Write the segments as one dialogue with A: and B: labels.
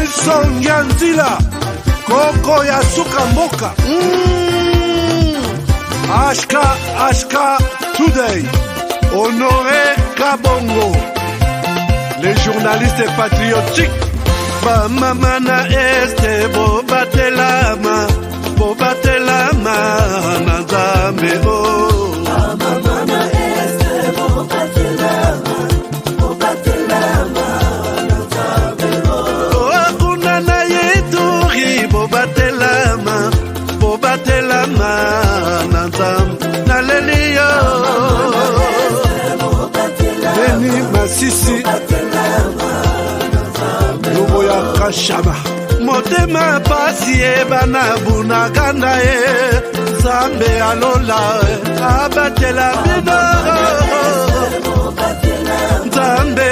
A: Wilson Nyanzila Koko ya suka mboka Ashka Today Honoré Kabongo les journalistes patriotiques Bamamana este Bobatelama Nazambe
B: Bamamana este Bobatelama Nazambe
A: Kuna na yeturi Bobatelama Nazambe Naleliyo Beni Masisi Lubo ya Kashama Motema pasi bana bunaganda Zambe alola abatela bino Zambe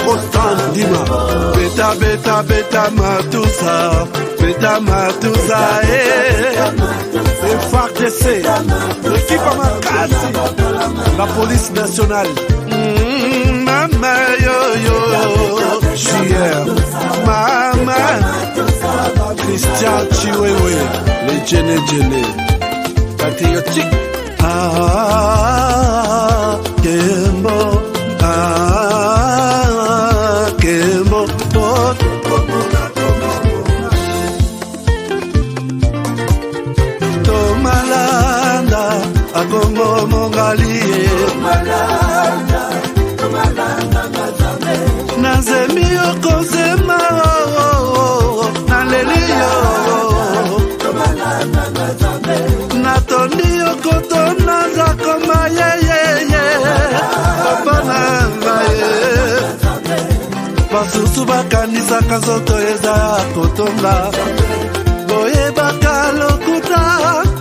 A: Constant Dima Beta matusa FARDC l'équipe Amakasi la police nationale Mama yo JR Mama Christian Chiwewe les Djene patriotique Kembo Kembo Tomalanda Akongo Mongali Nazemi okozema Naleliyo Natondi okotona Zakoma ye Papa nangaye Basusu bakanisaka nzoto eza kotonga Boyebaka lokuta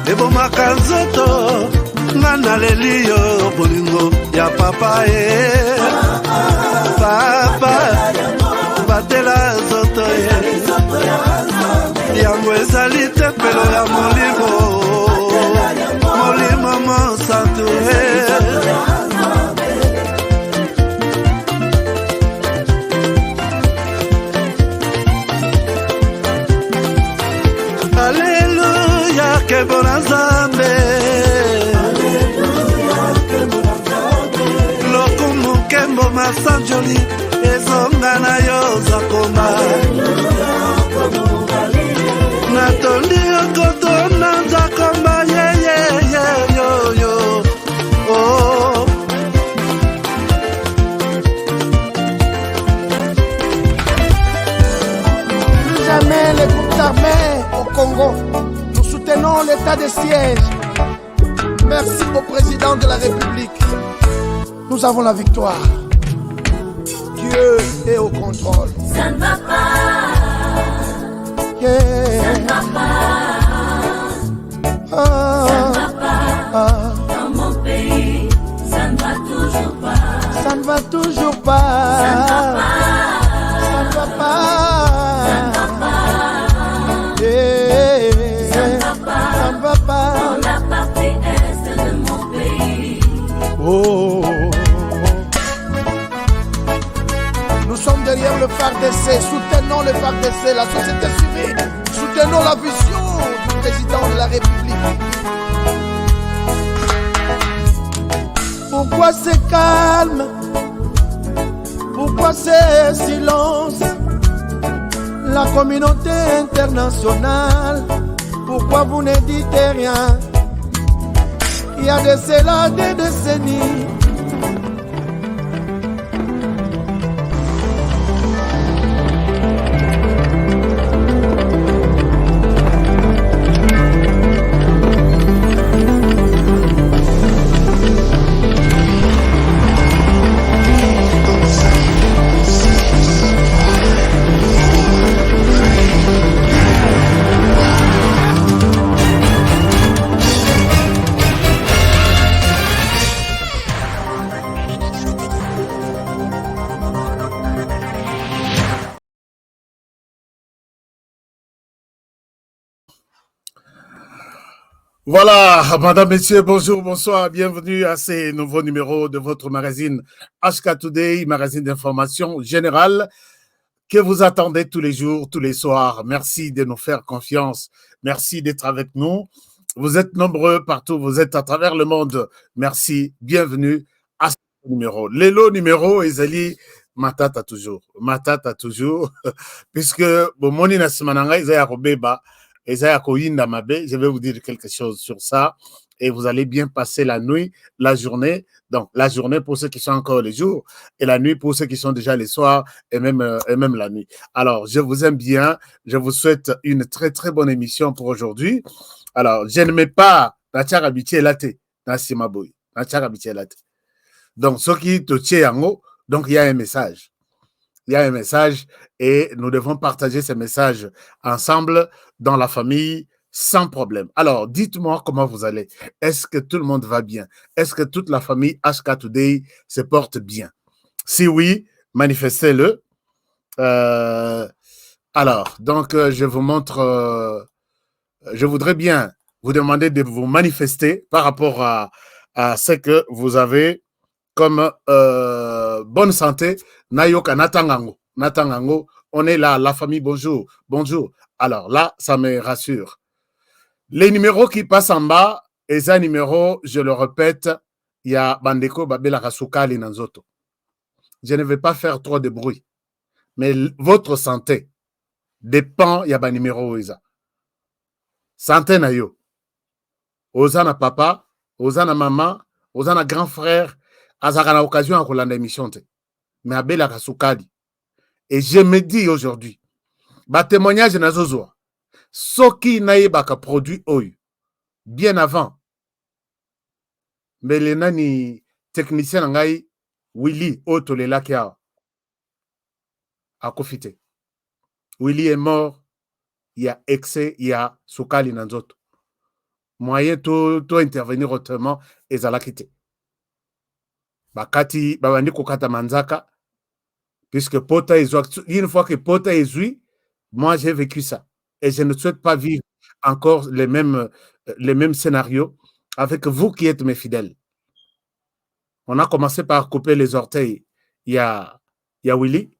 A: ebomaka nzoto nga naleliyo bolingo ya papa Papa batela nzoto yango ezali tempelo ya molimo mosantu Alléluia kebona Nzambe Lokumu kembo masanjoli ezonga na yo zakoma Natondi okotona zakoma yo oh
C: Jamais les groupes armés au Congo. Nous soutenons l'état de siège. Merci au président de la République. Nous avons la victoire. Dieu est au contrôle.
B: Ça ne va pas.
C: Yeah.
B: Ça ne va pas. Ça ne va pas. Dans mon pays, ça ne va toujours pas.
C: Ça ne va toujours pas.
B: Ça ne va pas.
C: Ça ne va pas.
B: Ça ne va pas.
C: Yeah.
B: Ça ne va pas.
C: Ça ne va pas.
B: Dans la partie est de mon pays.
C: Oh. Nous sommes derrière le FARDC, soutenons le FARDC, la société civile, soutenons la vision du président de la République. Pourquoi c'est calme? Pourquoi c'est silence? La communauté internationale, pourquoi vous ne dites rien? Il y a de cela des décennies.
D: Voilà, madame, messieurs, bonjour, bonsoir, bienvenue à ces nouveaux numéros de votre magazine HK Today, magazine d'information générale, que vous attendez tous les jours, tous les soirs. Merci de nous faire confiance. Merci d'être avec nous. Vous êtes nombreux partout, vous êtes à travers le monde. Merci, bienvenue à ce numéro. Lelo numéro, Ezali, Matata toujours. Matata toujours. Puisque, bon, moni na simananga, Ezaya Robeba, Ezaya Koyinda Mabe, je vais vous dire quelque chose sur ça. Et vous allez bien passer la nuit, la journée. Donc, la journée pour ceux qui sont encore les jours et la nuit pour ceux qui sont déjà les soirs et même la nuit. Alors, je vous aime bien. Je vous souhaite une très, très bonne émission pour aujourd'hui. Alors, je ne mets pas Nachar Abitié Laté, Nassima Boy, Nachar Abitié Laté. Donc, ce qui te tient en haut, donc il y a un message. Il y a un message et nous devons partager ce message ensemble dans la famille sans problème. Alors, dites-moi comment vous allez. Est-ce que tout le monde va bien? Est-ce que toute la famille HK Today se porte bien? Si oui, manifestez-le. Alors, donc, je vous montre... je voudrais bien vous demander de vous manifester par rapport à ce que vous avez comme bonne santé. Nayoka Natangango. Natangango, on est là, la famille, bonjour, bonjour. Alors là, ça me rassure. Les numéros qui passent en bas, et ça numéro, je le répète, il y a Bandeko Babela Rasukali Nanzoto. Je ne vais pas faire trop de bruit, mais votre santé dépend, il y a un numéro Isa. Santé na yo. Ozana papa, ozana maman, ozana grand frère, azaka na occasion à kolanda émission te. Mais Abela Rasukali. Et je me dis aujourd'hui, ba témoignage na zozoa. Soki naïbaka produit oyo bien avant mais les nani technicien ngai Willy Otolelaki a profité. Willy est mort, il y a excès, il y a sukali nanzoto. Moyen to intervenir autrement ezalakite. Bakati babandi kokata manzaka puisque pota ezwa une fois que pota ezui, moi j'ai vécu ça. Et je ne souhaite pas vivre encore les mêmes scénarios avec vous qui êtes mes fidèles. On a commencé par couper les orteils. Il y a Willy.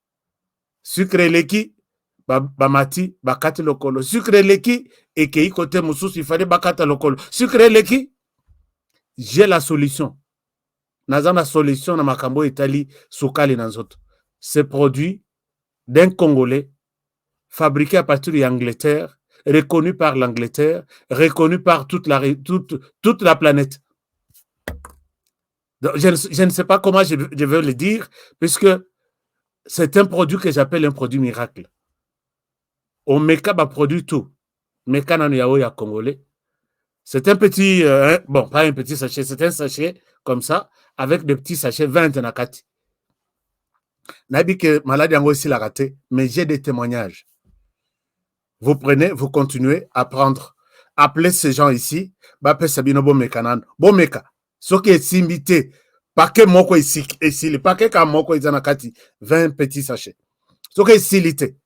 D: Sucre leki, bamati, bakati lokolo. Sucre leki, et qui côté moussous, il fallait bakata lokolo. Sucre leki, j'ai la solution. Nazan la solution dans Makambo Italie, Soukali Nanzoto. Ce produit d'un Congolais, fabriqué à partir de l'Angleterre, reconnu par l'Angleterre, reconnu par toute la planète. Donc, je ne sais pas comment je vais le dire, puisque c'est un produit que j'appelle un produit miracle. Omeka produit tout. Meka Nanoyaoya Congolais. C'est un petit, bon, pas un petit sachet, c'est un sachet comme ça, avec des petits sachets 20 nakati. Nabi que maladie en aussi la raté, mais j'ai des témoignages. Vous prenez, vous continuez à prendre. Appelez ces gens ici. Bapé Sabino Bomekanan. Bomeka. Ce qui est invité. Paquet moko ici. Le paquet comme moko izanakati. 20 petits sachets. Ce qui est silité.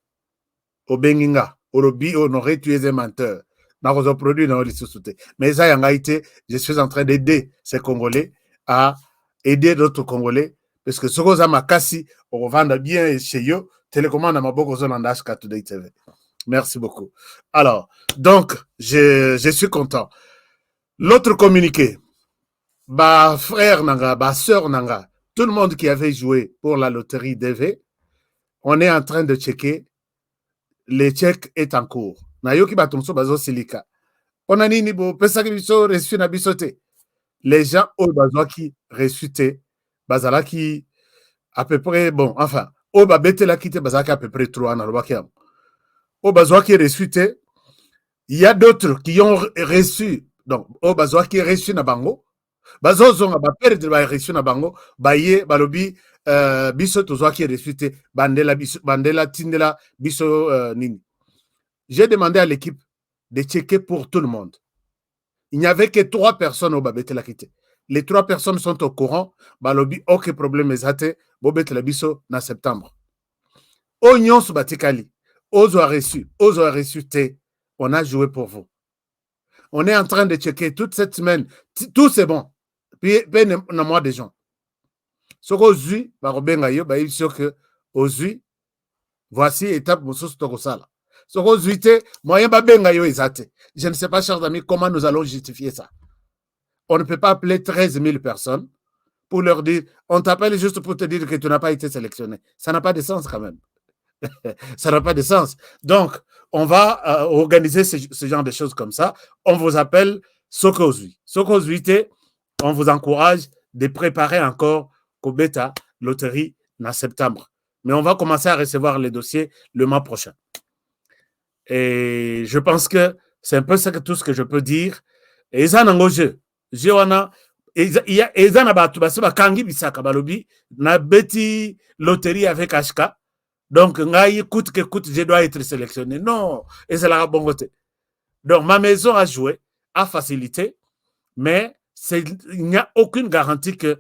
D: Au Benginga. Au Robi, honoré, tu es un menteur. Dans vos produits, dans les sous-soutés. Mais ça, en été, je suis en train d'aider ces Congolais à aider d'autres Congolais. Parce que ce que ça m'a cassé, on vend bien chez eux. Télécommande à ma boque aux Hollande Today TV. Merci beaucoup. Alors, donc, je suis content. L'autre communiqué, bah, frère Nanga, bah, sœur Nanga, tout le monde qui avait joué pour la loterie DV, on est en train de checker. Le check est en cours. Nayoki batumso bazo silika. On a nini bo pesaki biso reçu na bisote. Les gens au bazo qui reçuté, bazala qui à peu près bon, enfin, au babete la quitté bazaki à peu près 3 na lobakiam. Au bazo qui reçuté, il y a d'autres qui ont reçu. Donc, au bazo qui reçu na bango, bazo zonga ba perdre ba reçu na bango, baye balobi biso tozo qui reçuté, bandela tindela biso nini. J'ai demandé à l'équipe de checker pour tout le monde. Il n'y avait que 3 personnes au Babete la quitté. Les 3 personnes sont au courant. Balobi, aucun problème, ezate, Bobete la biso, en septembre. Oignon Subatikali, Ozo a reçu, on a joué pour vous. On est en train de checker toute cette semaine. Tout c'est bon. Puis, ben, on a moins de gens. Ce qu'Ozui, Barobenga yo, bah, il sûr que Ozui, Voici étape mosusu tokosala. Soko zuite moyen babenga yo ezate. Je ne sais pas, chers amis, comment nous allons justifier ça. On ne peut pas appeler 13 000 personnes pour leur dire, on t'appelle juste pour te dire que tu n'as pas été sélectionné. Ça n'a pas de sens quand même. Ça n'a pas de sens. Donc, on va organiser ce genre de choses comme ça. On vous appelle Sokozui. Sokozuite, on vous encourage de préparer encore Kobeta loterie en septembre. Mais on va commencer à recevoir les dossiers le mois prochain. Et je pense que c'est un peu tout ce que je peux dire. Et ça, dans le jeu, il y a bakangi bisaka balobi na beti loterie avec HK. Donc, coûte que coûte, je dois être sélectionné. Non, et c'est la bonne côté. Donc, ma maison a joué, a facilité, mais il n'y a aucune garantie que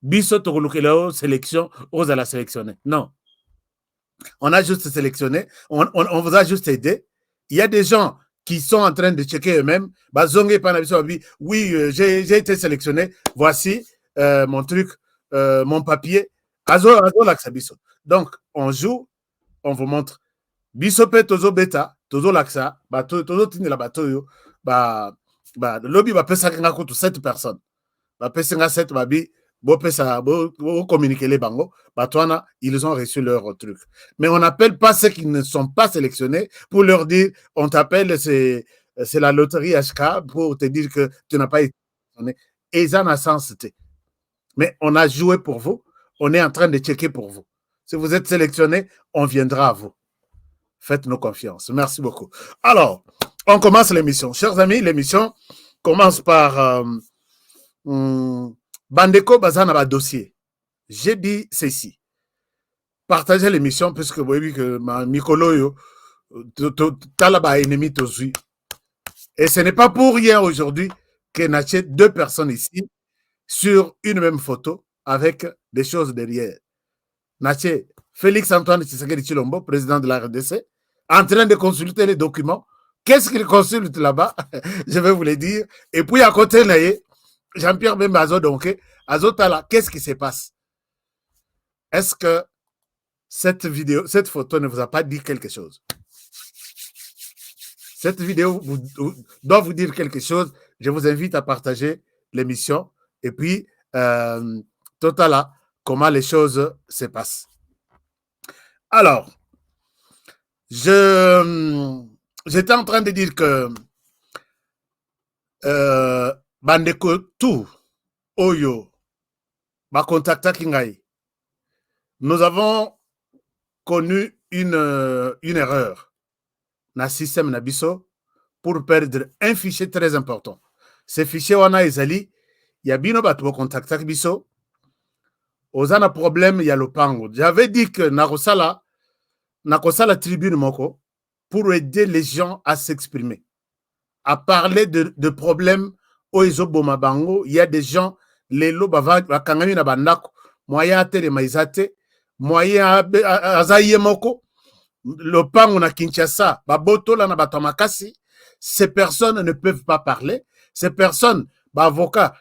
D: Bisso Togolukelo sélection ose à la sélectionner. Non. On a juste sélectionné, on vous a juste aidé. Il y a des gens qui sont en train de checker eux-mêmes. Oui, j'ai été sélectionné. Voici mon truc, mon papier. Donc, on joue, on vous montre. Bisope tozo beta, tozo laksa, tozo tini la batoyo, le lobby va pesa kenga kutu 7 personnes. Va pesa 7 babi, bo communiquer les bango, batouana, ils ont reçu leur truc. Mais on n'appelle pas ceux qui ne sont pas sélectionnés pour leur dire, on t'appelle, c'est la loterie HK pour te dire que tu n'as pas été sélectionné. Et ça n'a sens. Mais on a joué pour vous, on est en train de checker pour vous. Si vous êtes sélectionné, on viendra à vous. Faites-nous confiance. Merci beaucoup. Alors, on commence l'émission. Chers amis, l'émission commence par Bandeko Bazana ba dossier. J'ai dit ceci. Partagez l'émission puisque vous voyez que ma Mikolo Talaba ennemi tozui. Et ce n'est pas pour rien aujourd'hui que Naché 2 personnes ici sur une même photo avec des choses derrière. Naché Félix Antoine Tshisekedi Tshilombo, président de la RDC, en train de consulter les documents. Qu'est-ce qu'il consulte là-bas? Je vais vous le dire. Et puis à côté, Jean-Pierre Bemba Azodonke, Azotala, qu'est-ce qui se passe? Est-ce que cette photo ne vous a pas dit quelque chose? Cette vidéo doit vous dire quelque chose. Je vous invite à partager l'émission. Et puis, Totala, comment les choses se passent. Alors, j'étais en train de dire que Bandeko tout Oyo ba contacta Kingai. Nous avons connu une erreur dans le système Nabiso pour perdre un fichier très important. Ce fichier wana ezali yabino batu contacta Biso. Ozana problème ya lopango. J'avais dit que nakosala tribune moko pour aider les gens à s'exprimer, à parler de problèmes oizo bomabango. Il y a des gens les lo bakangami na bandako moyen atele maizate moyen azaye moko lopango na Kinshasa babotola na bato makasi. Ces personnes ne peuvent pas parler. Ces personnes avocat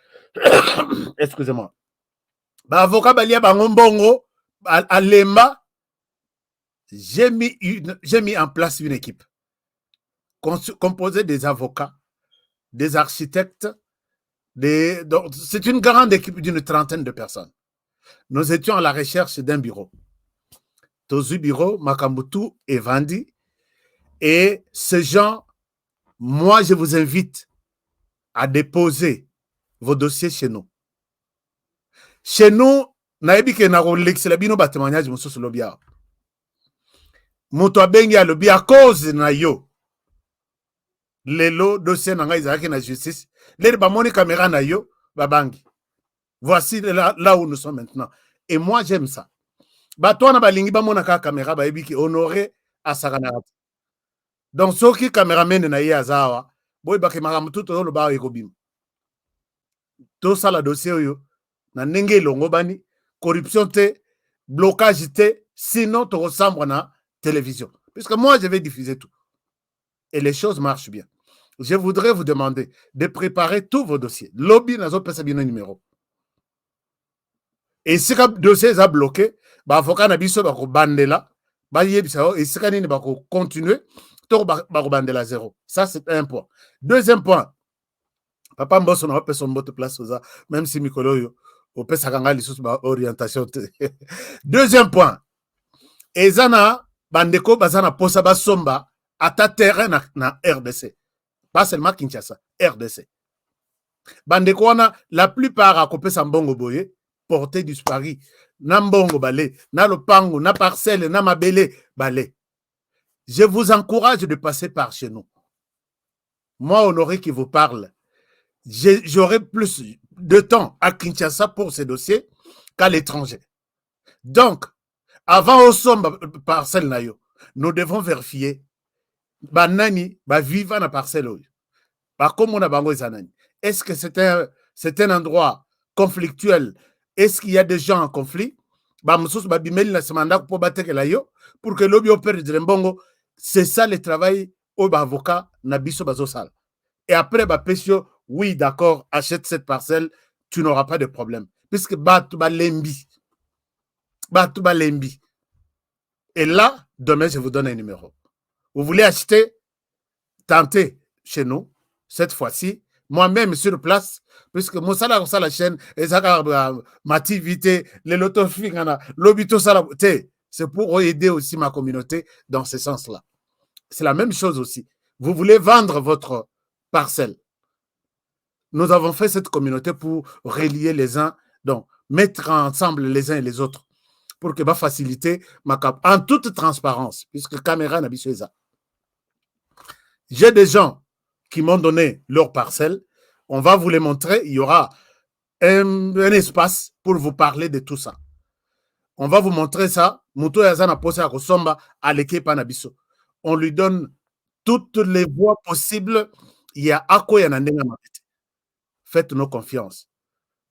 D: excusez-moi, avocat balia bango mbongo à Lemba. J'ai mis en place une équipe composée des avocats, des architectes, c'est une grande équipe d'une 30aine de personnes. Nous étions à la recherche d'un bureau. Tozu bureau, Makambutu et Vandi. Et ces gens, moi, je vous invite à déposer vos dossiers chez nous. Chez nous, naebi ke na rolexela bino ba témoignage mosusu lobia. Moto abengi alobi à cause na yo. Lelo dossier na ngai ezalaki na justice. Lelo bamoni caméra na yo babangi. Voici là où nous sommes maintenant. Et moi j'aime ça. Bato na balingi bamona ka caméra ba yebi ki honoré asakana. Donc soki cameraman na ye azawa, boy ba ke maramutu to lo ba ekobim. To sala dossier yo na ndenge longo bani, corruption te, blocage te, sinon tu ressembles na télévision. Puisque moi, je vais diffuser tout. Et les choses marchent bien. Je voudrais vous demander de préparer tous vos dossiers. Lobby n'a pas bien un numéro. Et si le dossier est bloqué, l'avocat n'a pas bandela, et ce qu'on va continuer, à zéro. Ça, c'est un point. Deuxième point, papa Mbosso n'a pas son mot de place, même si Mikolo, au Pesakanga, les sous orientation. Deuxième point, Ezana, Bandeko, Bazana, Posaba, Somba, à ta terrain na RDC. Pas seulement Kinshasa, RDC. Bandeko, la plupart à Kopé Sambongo Boye, porté disparu. Nambongo balé, na lopango, na parcelle, na mabele balé. Je vous encourage de passer par chez nous. Moi, Honoré qui vous parle, j'aurai plus de temps à Kinshasa pour ces dossiers qu'à l'étranger. Donc, avant au sombre parcelle nayo, nous devons vérifier banani ba vivant na parcelle oyo. Par comme on a bango zanani. Est-ce que c'est un endroit conflictuel? Est-ce qu'il y a des gens en conflit? Pour que l'objet opère de l'embongo, c'est ça le travail au avocat Nabiso Bazosal. Et après, oui, d'accord, achète cette parcelle, tu n'auras pas de problème. Puisque Batouba Lembi. Et là, demain, je vous donne un numéro. Vous voulez acheter, tentez chez nous, cette fois-ci, moi-même sur place, puisque mon salaire, ça la chaîne, et ça, ma activité, les lotofingana, l'obito, ça, c'est pour aider aussi ma communauté dans ce sens-là. C'est la même chose aussi. Vous voulez vendre votre parcelle. Nous avons fait cette communauté pour relier les uns, donc mettre ensemble les uns et les autres, pour que va faciliter ma cap en toute transparence, puisque caméra n'a pas ça. J'ai des gens qui m'ont donné leur parcelle. On va vous les montrer. Il y aura un espace pour vous parler de tout ça. On va vous montrer ça. Muto Yazana posé à Kosomba à l'équipe Anabiso. On lui donne toutes les voies possibles. Il y a Ako Yanandena Mabete. Faites-nous confiance.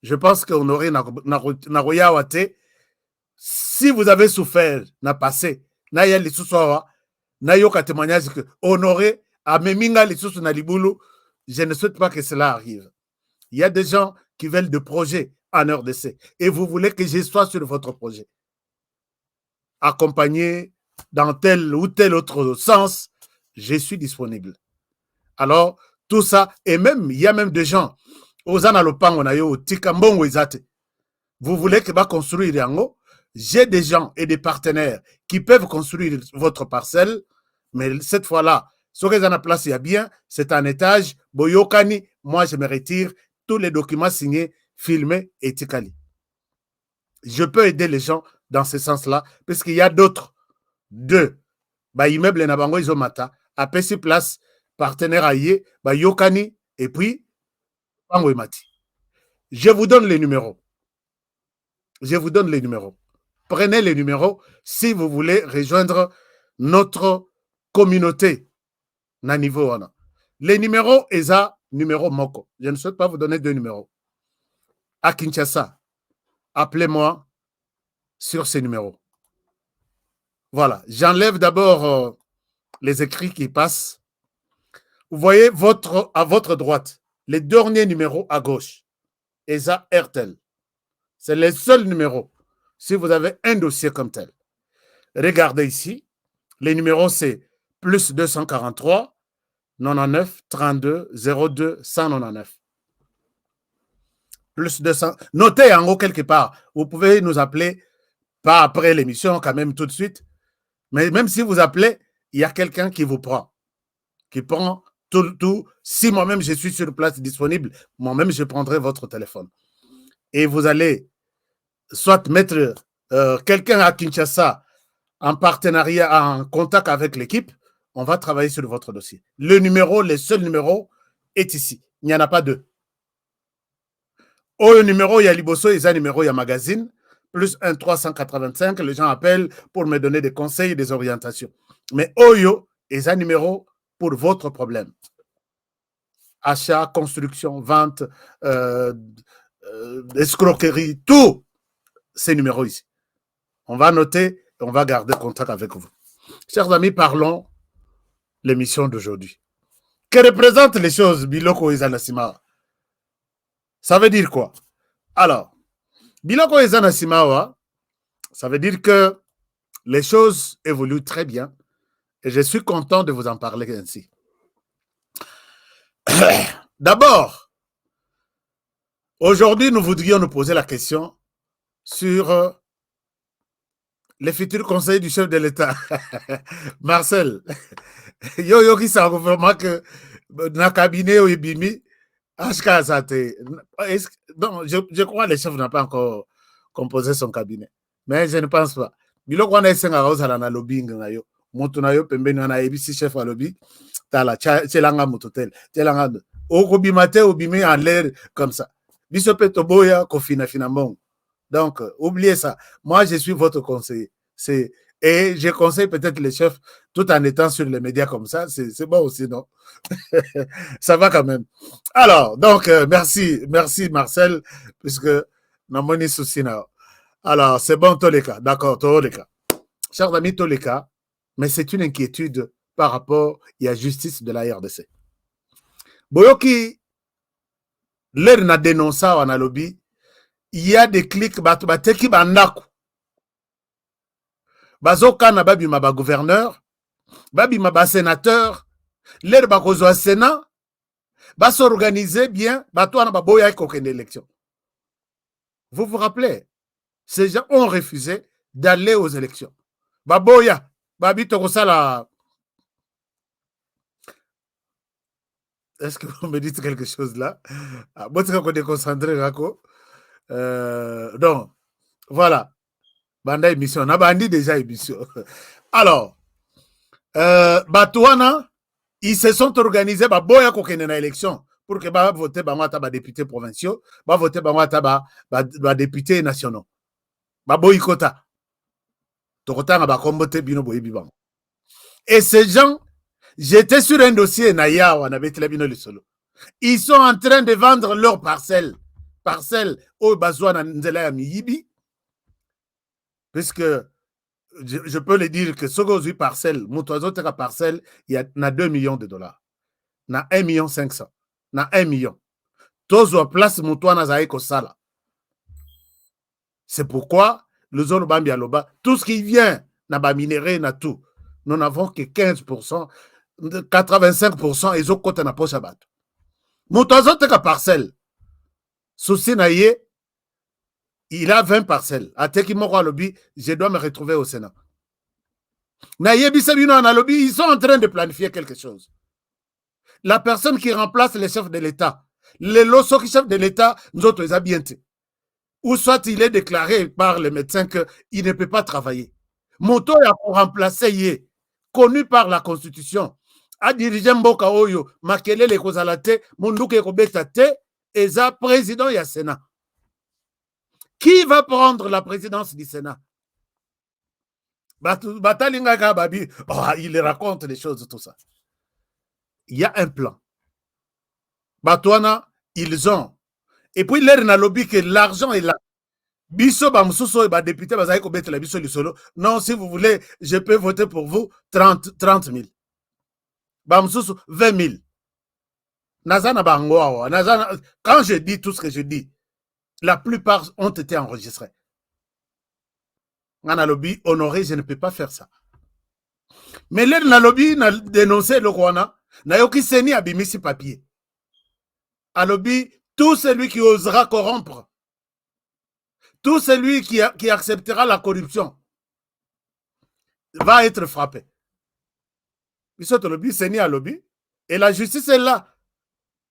D: Je pense qu'on aurait Nagoya Wate. Si vous avez souffert, n'a passé, n'a y'a les sous-soirs, n'a y'a qu'à témoignage que honoré, à Meminga les sous na Libulu, je ne souhaite pas que cela arrive. Il y a des gens qui veulent des projets en RDC et vous voulez que je sois sur votre projet. Accompagné dans tel ou tel autre sens, je suis disponible. Alors, tout ça, et même, il y a même des gens, Ozana Lopango na yo, Tikambongo Izate, vous voulez que va construire Yango, j'ai des gens et des partenaires qui peuvent construire votre parcelle, mais cette fois-là, ce que la place il y a bien, c'est un étage, Boyokani, moi je me retire, tous les documents signés, filmés et tikali. Je peux aider les gens dans ce sens-là, parce qu'il y a d'autres, immeubles Nabango Izomata, à Pessi Place, partenaire Aïe, Yokani, et puis, Bango Mati. Je vous donne les numéros. Prenez les numéros si vous voulez rejoindre notre communauté. Na niveau on a. Les numéros, ESA, numéro Moko. Je ne souhaite pas vous donner deux numéros. À Kinshasa, appelez-moi sur ces numéros. Voilà. J'enlève d'abord les écrits qui passent. Vous voyez à votre droite, les derniers numéros à gauche. ESA RTL. C'est les seuls numéros. Si vous avez un dossier comme tel. Regardez ici. Les numéros, c'est plus 243 99 32 02 199. Plus 200. Notez en haut quelque part. Vous pouvez nous appeler, pas après l'émission, quand même tout de suite. Mais même si vous appelez, il y a quelqu'un qui vous prend. Qui prend tout. Si moi-même je suis sur place disponible, moi-même je prendrai votre téléphone. Et vous allez soit mettre quelqu'un à Kinshasa en partenariat, en contact avec l'équipe, on va travailler sur votre dossier. Le seul numéro est ici. Il n'y en a pas deux. Au numéro, il y a Liboso, il y a numéro, il y a magazine, plus 1 385, les gens appellent pour me donner des conseils et des orientations. Mais Oyo, il y a numéro pour votre problème. Achat, construction, vente, escroquerie, tous ces numéros ici. On va noter et on va garder contact avec vous. Chers amis, parlons l'émission d'aujourd'hui. Que représentent les choses Biloko Ezanasimawa? Ça veut dire quoi? Alors, Biloko Ezanasimawa, ça veut dire que les choses évoluent très bien et je suis content de vous en parler ainsi. D'abord, aujourd'hui, nous voudrions nous poser la question sur les futurs conseillers du chef de l'État. Marcel, yo qui ça vraiment que dans le cabinet au Ibimi, non, je crois que le chef n'a pas encore composé son cabinet. Mais je ne pense pas. Bilo kwa na esenga ozala na lobbying na yo. Mutu na yo pembeni na ebisi chef à lobby. Tala chelanga mutotel. Chelanga okobimate obimi en l'air comme ça. Biso petoboya kofina finalement. Donc oubliez ça. Moi je suis votre conseiller. Et je conseille peut-être les chefs tout en étant sur les médias comme ça. C'est bon aussi, non? Ça va quand même. Alors, donc, merci Marcel, puisque n'a pas souci. Alors, c'est bon, tous les cas. D'accord, tous les cas. Chers amis, tous les cas, mais c'est une inquiétude par rapport à la justice de la RDC. Boyoki, l'air n'a dénoncé en lobby, il y a des clics, bateki bandaku. Bazoka na babi ma gouverneur, babi ma sénateur, l'air bakozo Sénat, va s'organiser bien, bato na baboya kokende élection. Vous vous rappelez, ces gens ont refusé d'aller aux élections. Baboya, babi tokosala. Est-ce que vous me dites quelque chose là? Bon, c'est qu'on est concentré, Rako. Donc, voilà. Banda émission, on a bandi déjà émission. Alors, Batouana, ils se sont organisés, boya kokene na élection, pour que ba voter ba députés provinciaux, ba voter ba députés nationaux. Ba boycota. Tokota na ba kombote bino boyebi bango. Et ces gens, j'étais sur un dossier Naya, on avait telebino le solo. Ils sont en train de vendre leurs parcelles au Bazouana Nzela ya Miyibi. Puisque je peux le dire que ce que parcelle, mon oiseau parcelle, il y a 2 millions de dollars. Il y a 1,5 million. Il y a 1 million. Tozo place mon toit na sala. C'est pourquoi le zone Bambi Aloba, tout ce qui vient na ba minéré na tout, nous n'avons que 15%, 85% et autres côté na poche à battre. Mon oiseau parcelle. Souci na yé. Il a 20 parcelles. À Tekimoko lobby, je dois me retrouver au Sénat. Ils sont en train de planifier quelque chose. La personne qui remplace les chefs de l'État, les loso qui chef de l'État, nous autres, les habientés. Ou soit il est déclaré par les médecins qu'il ne peut pas travailler. Moto a pour remplacer, connu par la Constitution. A dirigé Mboka Oyo, Makele le Kozalate, Munduke Kobetate, et ça, président du Sénat. Qui va prendre la présidence du Sénat? Il raconte des choses, tout ça. Il y a un plan. Batouana, ils ont. Et puis, l'air n'a lobby que l'argent est là. Bisso, Bamsouso, et député, la bisso du solo. Non, si vous voulez, je peux voter pour vous 30 000. Bamsouso, 20 000. Nazana Bangoa. Quand je dis tout ce que je dis, la plupart ont été enregistrés. Dans lobby honoré, je ne peux pas faire ça. Mais là, dans lobby, n'a dénoncé le Rwanda, n'a yoki seni abimisi papier. À lobby, tout celui qui osera corrompre, tout celui qui acceptera la corruption, va être frappé. Ils sont au lobby, seni à lobby, et la justice est là.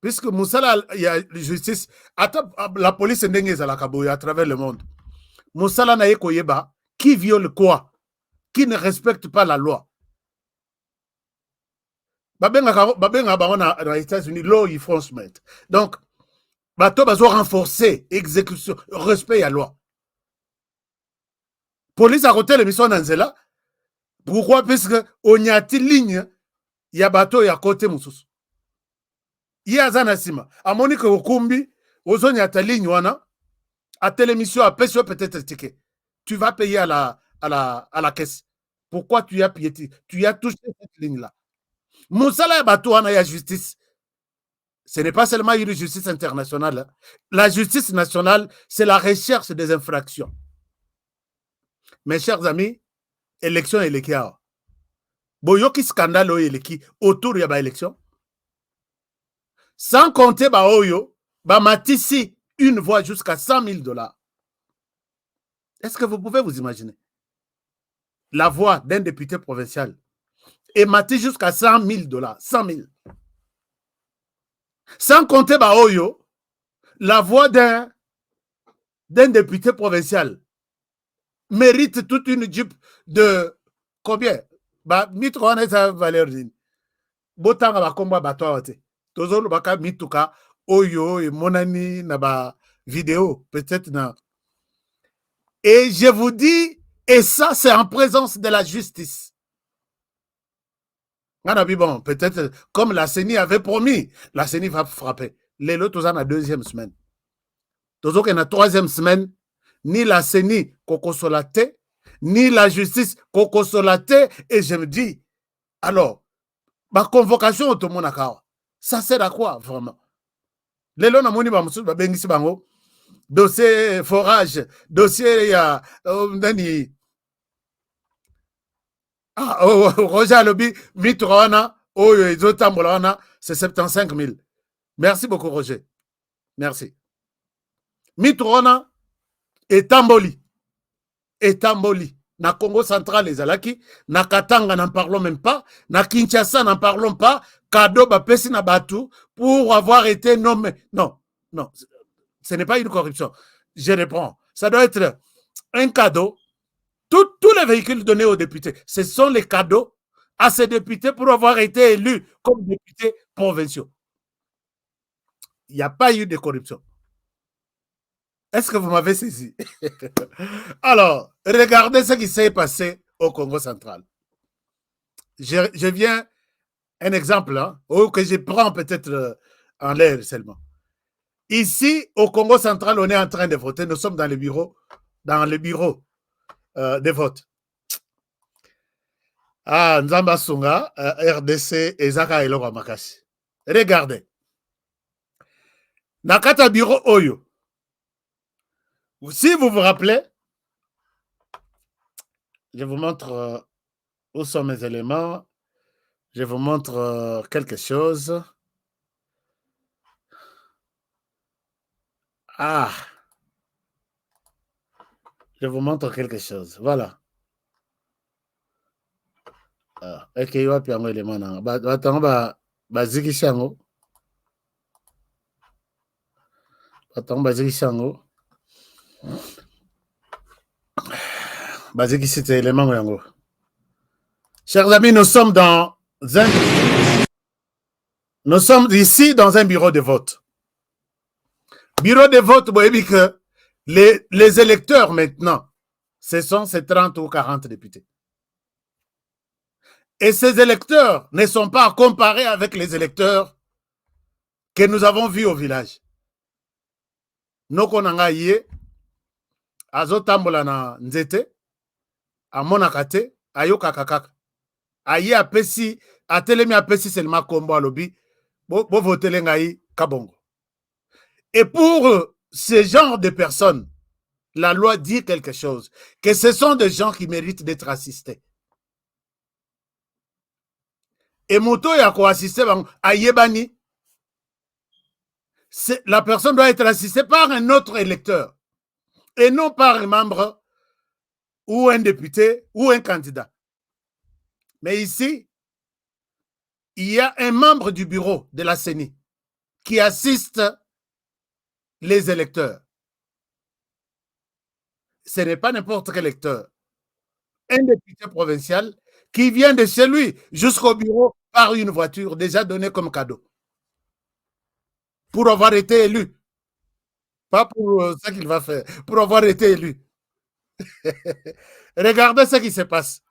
D: Puisque Moussala, il y a la justice, la police est à travers le monde. Moussala na yekoyeba, qui viole quoi? Qui ne respecte pas la loi? Babenga aux États-Unis, law enforcement. Donc, bato bazo renforcer exécution, respect à la loi. Police a côté l'émission Nanzela. Pourquoi? Parce que on y a une ligne, il y a bateau, il y a côté Moussous. Il y a Zanasima. À Monique Okumbi, aux zones, il y a ta ligne, à telle émission, à Pessio, peut-être ticket. Tu vas payer à la caisse. Pourquoi tu as payé? Tu as touché cette ligne-là. Moussala bateau, il y a justice. Ce n'est pas seulement une justice internationale. La justice nationale, c'est la recherche des infractions. Mes chers amis, élection eleki awa. Boyoki scandale oyo eleki autour ya ba élection. Sans compter ba oyo, ba matisi une voix jusqu'à 100 000 $. Est-ce que vous pouvez vous imaginer? La voix d'un député provincial est matée jusqu'à 100 000 $. 100 000. Sans compter ba oyo, la voix d'un député provincial mérite toute une jupe de combien? Ba mitro wana eza valeur nini? Botanga ba komba bato ate. Tozolo baka mituka oyo e monani na ba vidéo peut-être na. Et je vous dis, et ça c'est en présence de la justice. Bon, peut-être comme la CENI avait promis, la CENI va frapper. Les lots en la deuxième semaine. Tozo que la troisième semaine, ni la CENI kokosolate, ni la justice kokosolate, et je me dis, alors, ma convocation au monde ça sert à quoi vraiment? Les lots namoni ba musu ba bengisi bango, dossier forage, dossier ya nani. Ah, Roger Alobi, Mitroana, Oyo, Izotambolana, c'est 75 000. Merci beaucoup, Roger. Merci. Mitroana et Tamboli. Et Tamboli. Na Congo central, les Alaki. Na Katanga, n'en parlons même pas. Na Kinshasa, n'en parlons pas. Kado, Bapesi, Nabatu, pour avoir été nommé. Non, non. Ce n'est pas une corruption. Je réponds. Ça doit être un cadeau. Tous les véhicules donnés aux députés, ce sont les cadeaux à ces députés pour avoir été élus comme députés provinciaux. Il n'y a pas eu de corruption. Est-ce que vous m'avez saisi? Alors, regardez ce qui s'est passé au Congo central. Je viens un exemple, hein, que je prends peut-être en l'air seulement. Ici, au Congo central, on est en train de voter. Nous sommes dans le bureau de vote. Ah, Nzamba Sunga, RDC, Ezaka Elora Makasi. Regardez. Nakata bureau Oyo. Si vous vous rappelez, je vous montre où sont mes éléments. Je vous montre quelque chose. Ah. Je vous montre quelque chose. Voilà. Ok, il va bien les mains. Baziki Shango. Attends, Baziki Shango. Baziki, c'était les mains. Chers amis, nous sommes ici dans un bureau de vote. Bureau de vote, vous voyez que les électeurs maintenant, ce sont ces 30 ou 40 députés. Et ces électeurs ne sont pas comparés avec les électeurs que nous avons vus au village. Noko nanga yé, azotambola na nzete, amonakate, ayoka kakaka. Aye apesi, atelemi apesi seulement kombo alobi, bo votele ngai kabongo. Et pour ce genre de personnes, la loi dit quelque chose, que ce sont des gens qui méritent d'être assistés. Et moto ya ko assister ayebani, la personne doit être assistée par un autre électeur et non par un membre ou un député ou un candidat. Mais ici, il y a un membre du bureau de la CENI qui assiste les électeurs. Ce n'est pas n'importe quel électeur. Un député provincial qui vient de chez lui jusqu'au bureau par une voiture déjà donnée comme cadeau. Pour avoir été élu. Pas pour ce qu'il va faire. Pour avoir été élu. Regardez ce qui se passe.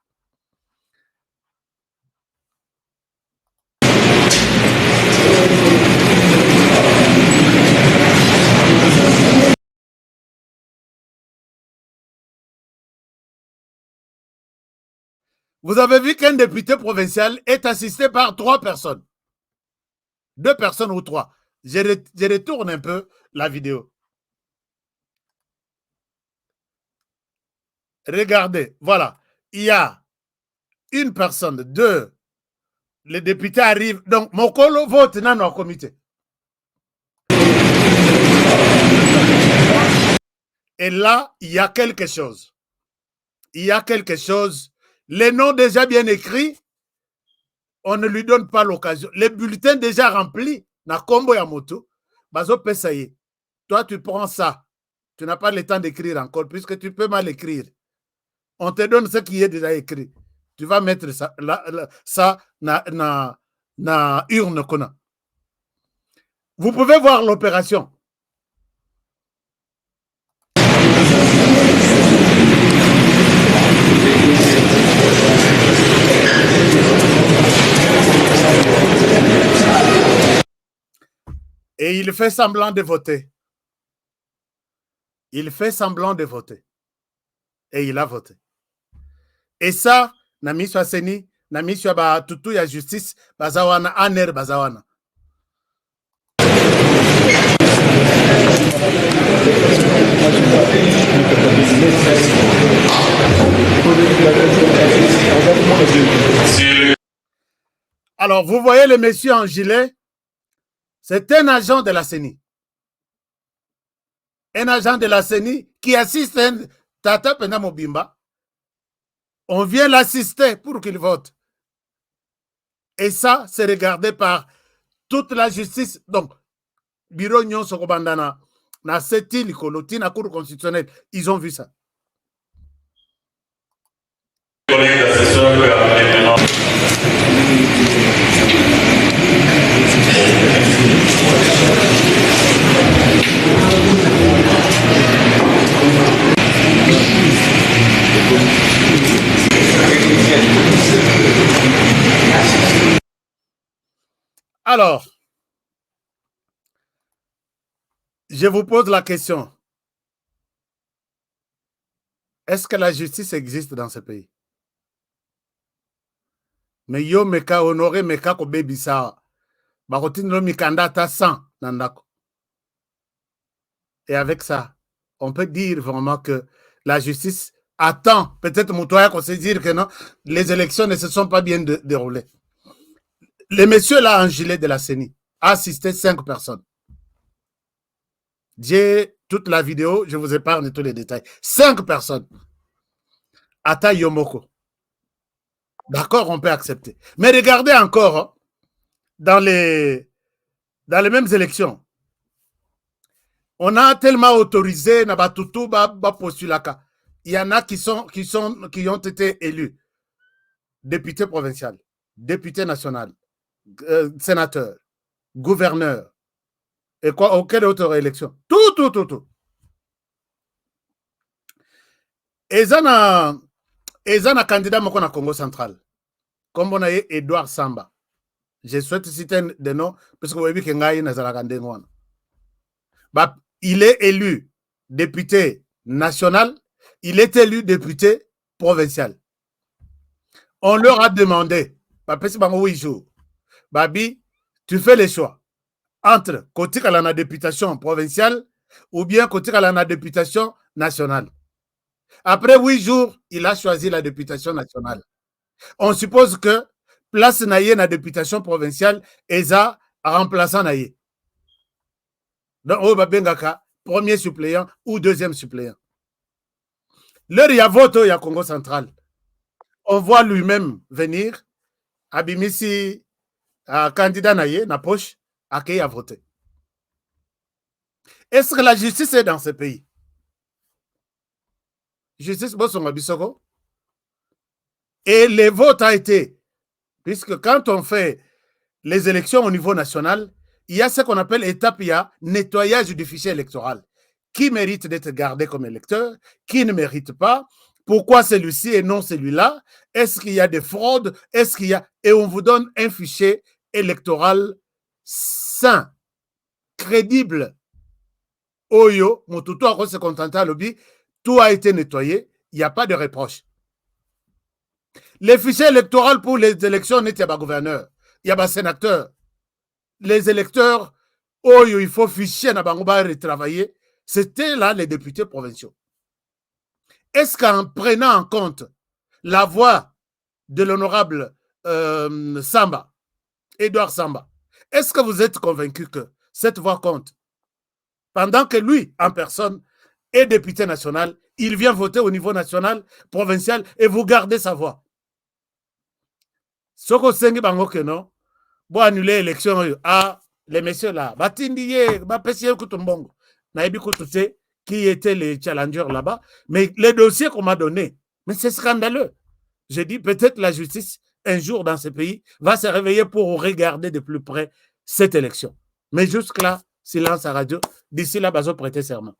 D: Vous avez vu qu'un député provincial est assisté par 3 personnes. 2 personnes ou 3. Je retourne un peu la vidéo. Regardez, voilà. Il y a une personne, deux, les députés arrivent. Donc, Mokolo vote dans nos comités. Et là, il y a quelque chose. Il y a quelque chose. Les noms déjà bien écrits, on ne lui donne pas l'occasion. Les bulletins déjà remplis, na combo ya moto, bazo pesaye. Toi, tu prends ça. Tu n'as pas le temps d'écrire encore, puisque tu peux mal écrire. On te donne ce qui est déjà écrit. Tu vas mettre ça, ça na urne qu'on a. Vous pouvez voir l'opération. Et il fait semblant de voter. Il fait semblant de voter. Et il a voté. Et ça, Nami Swaseni, Nami Swaba Tutu ya justice, Bazawana, Aner Bazawana. Alors, vous voyez le monsieur en gilet, c'est un agent de la CENI. Un agent de la CENI qui assiste un Tata Penda Mobimba. On vient l'assister pour qu'il vote. Et ça, c'est regardé par toute la justice. Donc, Bureau Nyon Sokobandana, na Seti Likoloti, na Cour constitutionnelle, ils ont vu ça. Alors, je vous pose la question. Est-ce que la justice existe dans ce pays? Mais yo meka honoré meka ko bebisa. Barotin no mikanda ta 100 nandako. Et avec ça, on peut dire vraiment que la justice attend. Peut-être Moutoya qu'on sait dire que non, les élections ne se sont pas bien déroulées. Le monsieur là en gilet de la CENI a assisté 5 personnes. J'ai toute la vidéo, je vous épargne tous les détails. 5 personnes. Ata Yomoko. D'accord, on peut accepter. Mais regardez encore, hein, dans les mêmes élections, on a tellement autorisé Nabatutu Postulaka. Il y en a qui ont été élus. Député provincial, député national, sénateur, gouverneur, et quoi, auquel autre élection. Tout. Et ça na candidat moko na Congo central. Comme on a eu Edouard Samba. Je souhaite citer des noms parce que vous voyez qu'il y a il est élu député national, il est élu député provincial. On leur a demandé, Babi, tu fais les choix entre côté à la députation provinciale ou bien côté à la députation nationale. Après 8 jours, il a choisi la députation nationale. On suppose que place naïe na députation provinciale eza remplaçant naïe. Donc, on va bengaka premier suppléant ou deuxième suppléant. L'heure il y a vote il y a Congo central. On voit lui-même venir abimisi candidat naïe na poche à voter. Est-ce que la justice est dans ce pays? Justice Bosonga Bisoko. Et le vote a été, puisque quand on fait les élections au niveau national, il y a ce qu'on appelle étape, il y a nettoyage du fichier électoral. Qui mérite d'être gardé comme électeur? Qui ne mérite pas? Pourquoi celui-ci et non celui-là? Est-ce qu'il y a des fraudes? Est-ce qu'il y a... Et on vous donne un fichier électoral sain, crédible. Oyo, Motutu a se contenté à lobby, tout a été nettoyé, il n'y a pas de reproche. Les fichiers électoraux pour les élections n'étaient pas gouverneurs, il y a pas sénateur. Les électeurs, Oyo, il faut fichier na bangoba retravailler, c'était là les députés provinciaux. Est-ce qu'en prenant en compte la voix de l'honorable Samba, Edouard Samba, est-ce que vous êtes convaincu que cette voix compte? Pendant que lui, en personne, est député national, il vient voter au niveau national, provincial, et vous gardez sa voix. Ce que vous bango que non, vous annulez l'élection, ah, les messieurs là, batindiye, bapesiye kutumbongo, naebi kutute, qui étaient les challengers là-bas, mais les dossiers qu'on m'a donnés, mais c'est scandaleux. J'ai dit, peut-être la justice, un jour dans ce pays, va se réveiller pour regarder de plus près cette élection. Mais jusque-là, silence à radio. D'ici là, bazo prêter serment.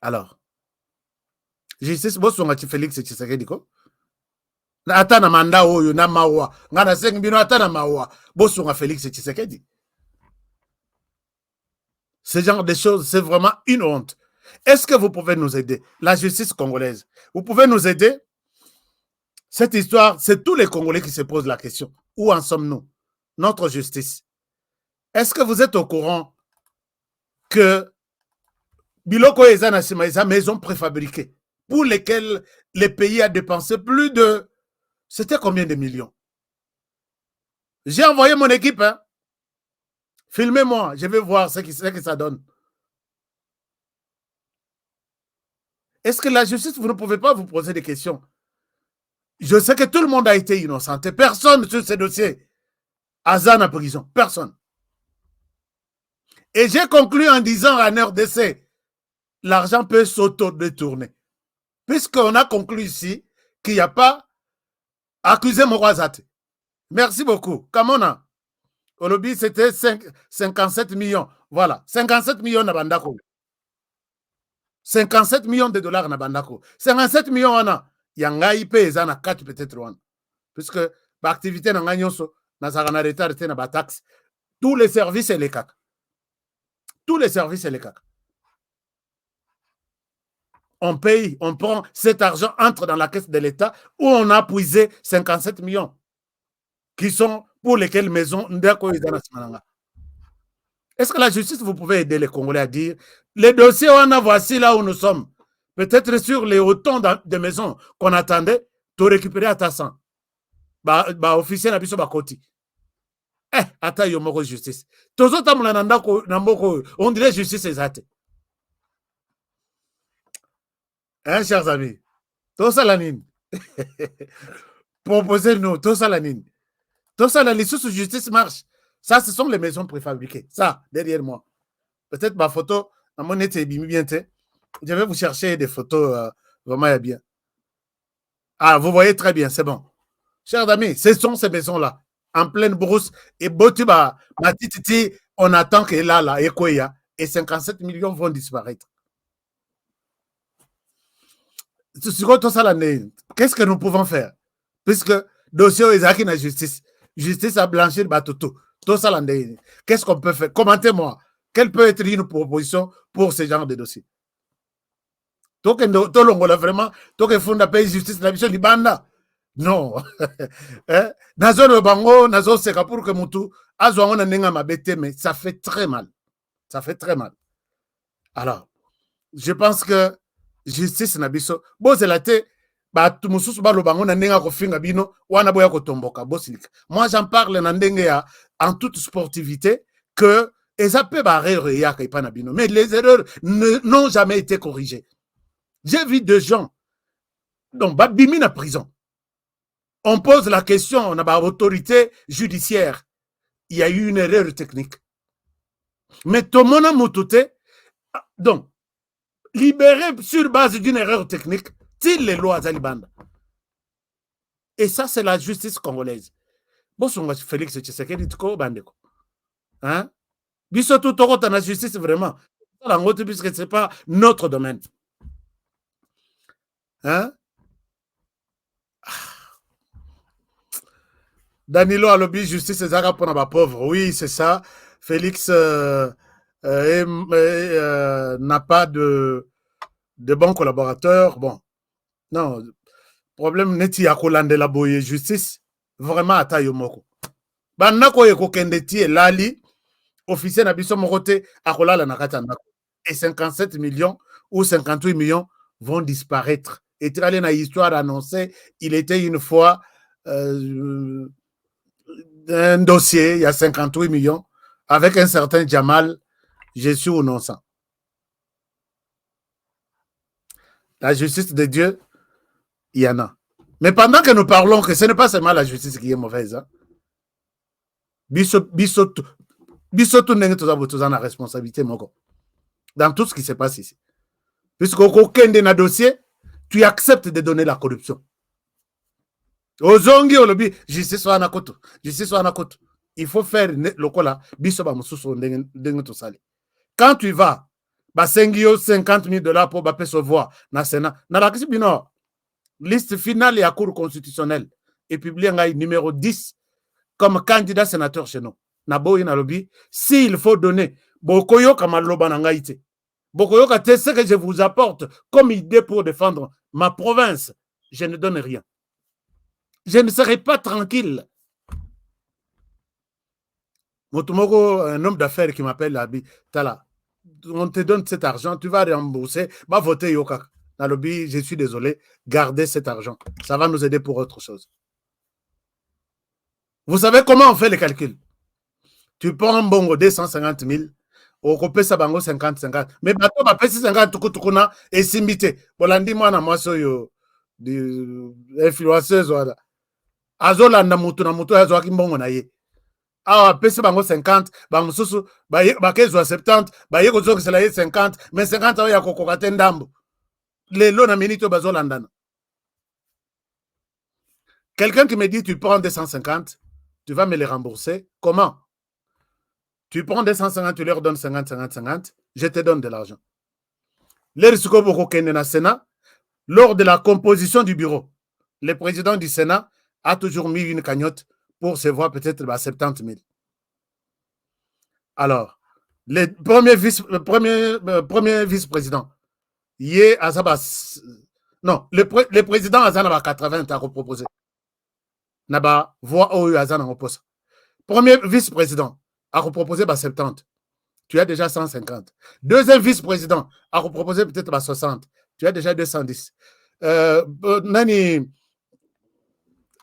D: Alors, justice, bosso ngati Félix Tshisekedi ko. Ata na manda oyo na mawa. Ngana seng bino ata na mawa. Bosso nga Félix Tshisekedi. Ce genre de choses, c'est vraiment une honte. Est-ce que vous pouvez nous aider? La justice congolaise, vous pouvez nous aider? Cette histoire, c'est tous les Congolais qui se posent la question. Où en sommes-nous? Notre justice. Est-ce que vous êtes au courant que Biloko et Zanasima, maison préfabriquée, pour lesquelles le pays a dépensé plus de... C'était combien de millions? J'ai envoyé mon équipe. Hein? Filmez-moi, je vais voir ce que ça donne. Est-ce que la justice, vous ne pouvez pas vous poser des questions? Je sais que tout le monde a été innocenté. Personne sur ces dossiers. Azan en prison. Personne. Et j'ai conclu en disant en RDC, l'argent peut s'auto-détourner. Puisqu'on a conclu ici qu'il n'y a pas accusé Morazate. Merci beaucoup. Kamona. Au lobby, c'était 57 millions. Voilà. 57 millions na bandako. 57 millions de dollars na bandako. 57 millions wana. Yangai pe ezana 4 peut-être one. Puisque l'activité na nganyonso na sarana retard na ba taxe. Tous les services et les CAC. Tous les services et les CAC. On paye, on prend cet argent, entre dans la caisse de l'État où on a puisé 57 millions qui sont pour lesquelles maisons. Est-ce que la justice, vous pouvez aider les Congolais à dire les dossiers, on a voici là où nous sommes. Peut-être sur les autant de maisons qu'on attendait, tu récupérer à ta sang. Officier na biso bakoti. Ata yo moko justice. Tozo tamula na mboko, on dirait justice exacte. Hein, chers amis? Tout ça la nine. Proposez-nous, tout ça la nine. Tout ça la sous justice marche. Ça, ce sont les maisons préfabriquées. Ça, derrière moi. Peut-être ma photo, mon été bien. Je vais vous chercher des photos vraiment bien. Ah, vous voyez très bien, c'est bon. Chers amis, ce sont ces maisons-là, en pleine brousse. Et Botuba, Matititi, on attend que là, et 57 millions vont disparaître. Qu'est-ce que nous pouvons faire? Puisque dossier est acquis dans la justice. Justice a blanchi le batoto. Qu'est-ce qu'on peut faire? Commentez-moi. Quelle peut être une proposition pour ce genre de dossier? Tant que vraiment, tant que fond payer justice, la mission libanda. Non. Nazo le bango, nazo seka pour que mutu, azwango na nenga mabete, mais ça fait très mal. Ça fait très mal. Alors, je pense que justice na biso, bo zelate, ba tumususu ba lo bango na nenga ko finga bino, wana boya ko tomboka, bosilika. Moi, j'en parle na ndenge ya, en toute sportivité, que eza pe ba erreur ya ka ipana bino. Mais les erreurs n'ont jamais été corrigées. J'ai vu des gens, donc, babimi na prison. On pose la question, on a ba autorité judiciaire. Il y a eu une erreur technique. Mais tout le monde a moutoté. Donc, libéré sur base d'une erreur technique, tire les lois à Zalibanda. Et ça, c'est la justice congolaise. Bonsoir, Félix Tshisekedi, Tiko Bandeko. Hein? Bisoto Toro, dans la justice, vraiment. Puisque ce n'est pas notre domaine. Hein? Danilo a lobby justice et Zara pour les pauvres. Oui, c'est ça. Félix n'a pas de bons collaborateurs. Bon, non. Problème n'est pas que la boye justice. Vraiment, à taille moko. Banako yeko kendeti et lali. Officier Nabiso Morote Akola la nakata. Et 57 millions ou 58 millions vont disparaître. Et tu as une histoire annoncée, il était une fois un dossier, il y a 58 millions, avec un certain Jamal, je suis innocent. La justice de Dieu, il y en a. Mais pendant que nous parlons, que ce n'est pas seulement la justice qui est mauvaise, hein? Bisoto n'est pas la responsabilité, dans tout ce qui se passe ici. Puisqu'aucun de nos dossiers, tu acceptes de donner la corruption. Ozongi olobi, justice soit anakoto, justice soit anakoto. Il faut faire le cola, bisoba mususu ndenge to sali. Quand tu vas, ba 50 000 $ pour baper se voir na Sénat, na la bino, liste finale et à cour constitutionnelle, et publié numéro 10 comme candidat sénateur chez nous. Naboyi na lobby, s'il faut donner, bokoyo kamaloba na ngaite. Bokoyo kate ce que je vous apporte comme idée pour défendre ma province, je ne donne rien. Je ne serai pas tranquille. Motomoko, un homme d'affaires qui m'appelle Abi, Tala, on te donne cet argent, tu vas rembourser, va voter Yoka. Dans le lobby, je suis désolé, gardez cet argent. Ça va nous aider pour autre chose. Vous savez comment on fait les calculs? Tu prends un bongo 250 000, au copé ça bango 50-50. Mais bateau va payer 50 tukuna et simité. Bolandi moi na moi soyo influenceuse voilà. Azola na mutu azo akimbongo na ye. Ah, pèse bango 50, bango susu, ba kezo 70, ba yeko zoki sela 50, mais 50 ya kokokate ndambo. Les lots na minito bazolandana. Quelqu'un qui me dit tu prends 250, tu vas me les rembourser. Comment? Tu prends 250, tu leur donnes 50, je te donne de l'argent. Lors de la composition du bureau, le président du Sénat a toujours mis une cagnotte pour se voir peut-être 70 000. Alors, le premier vice-président, le président Azana 80 a proposé. Naba voix au Azana repose. Premier vice-président a proposé 70. Tu as déjà 150. Deuxième vice-président a proposé peut-être 60. Tu as déjà 210.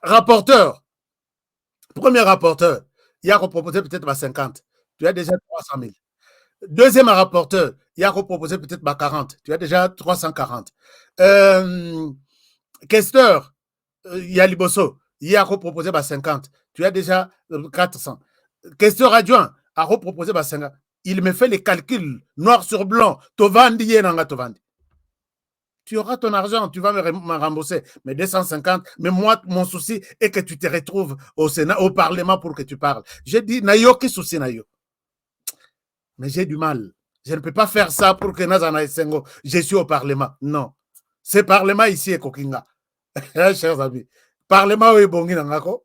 D: Rapporteur. Premier rapporteur, il a proposé peut-être 50. Tu as déjà 300 000. Deuxième rapporteur, il a proposé peut-être 40. Tu as déjà 340. Questeur, il y a Liboso, il a proposé 50. Tu as déjà 400. Questeur adjoint a proposé 50. Il me fait les calculs noir sur blanc. Tovandi, Tovandi. Tu auras ton argent, tu vas me rembourser. Mais 250, mais moi, mon souci est que tu te retrouves au Sénat, au Parlement pour que tu parles. J'ai dit, Nayo, qui souci Nayo? Mais j'ai du mal. Je ne peux pas faire ça pour que Nazana Sengo, je suis au Parlement. Non. Ce Parlement ici est Kokinga. Chers amis. Parlement, est bongi nangako.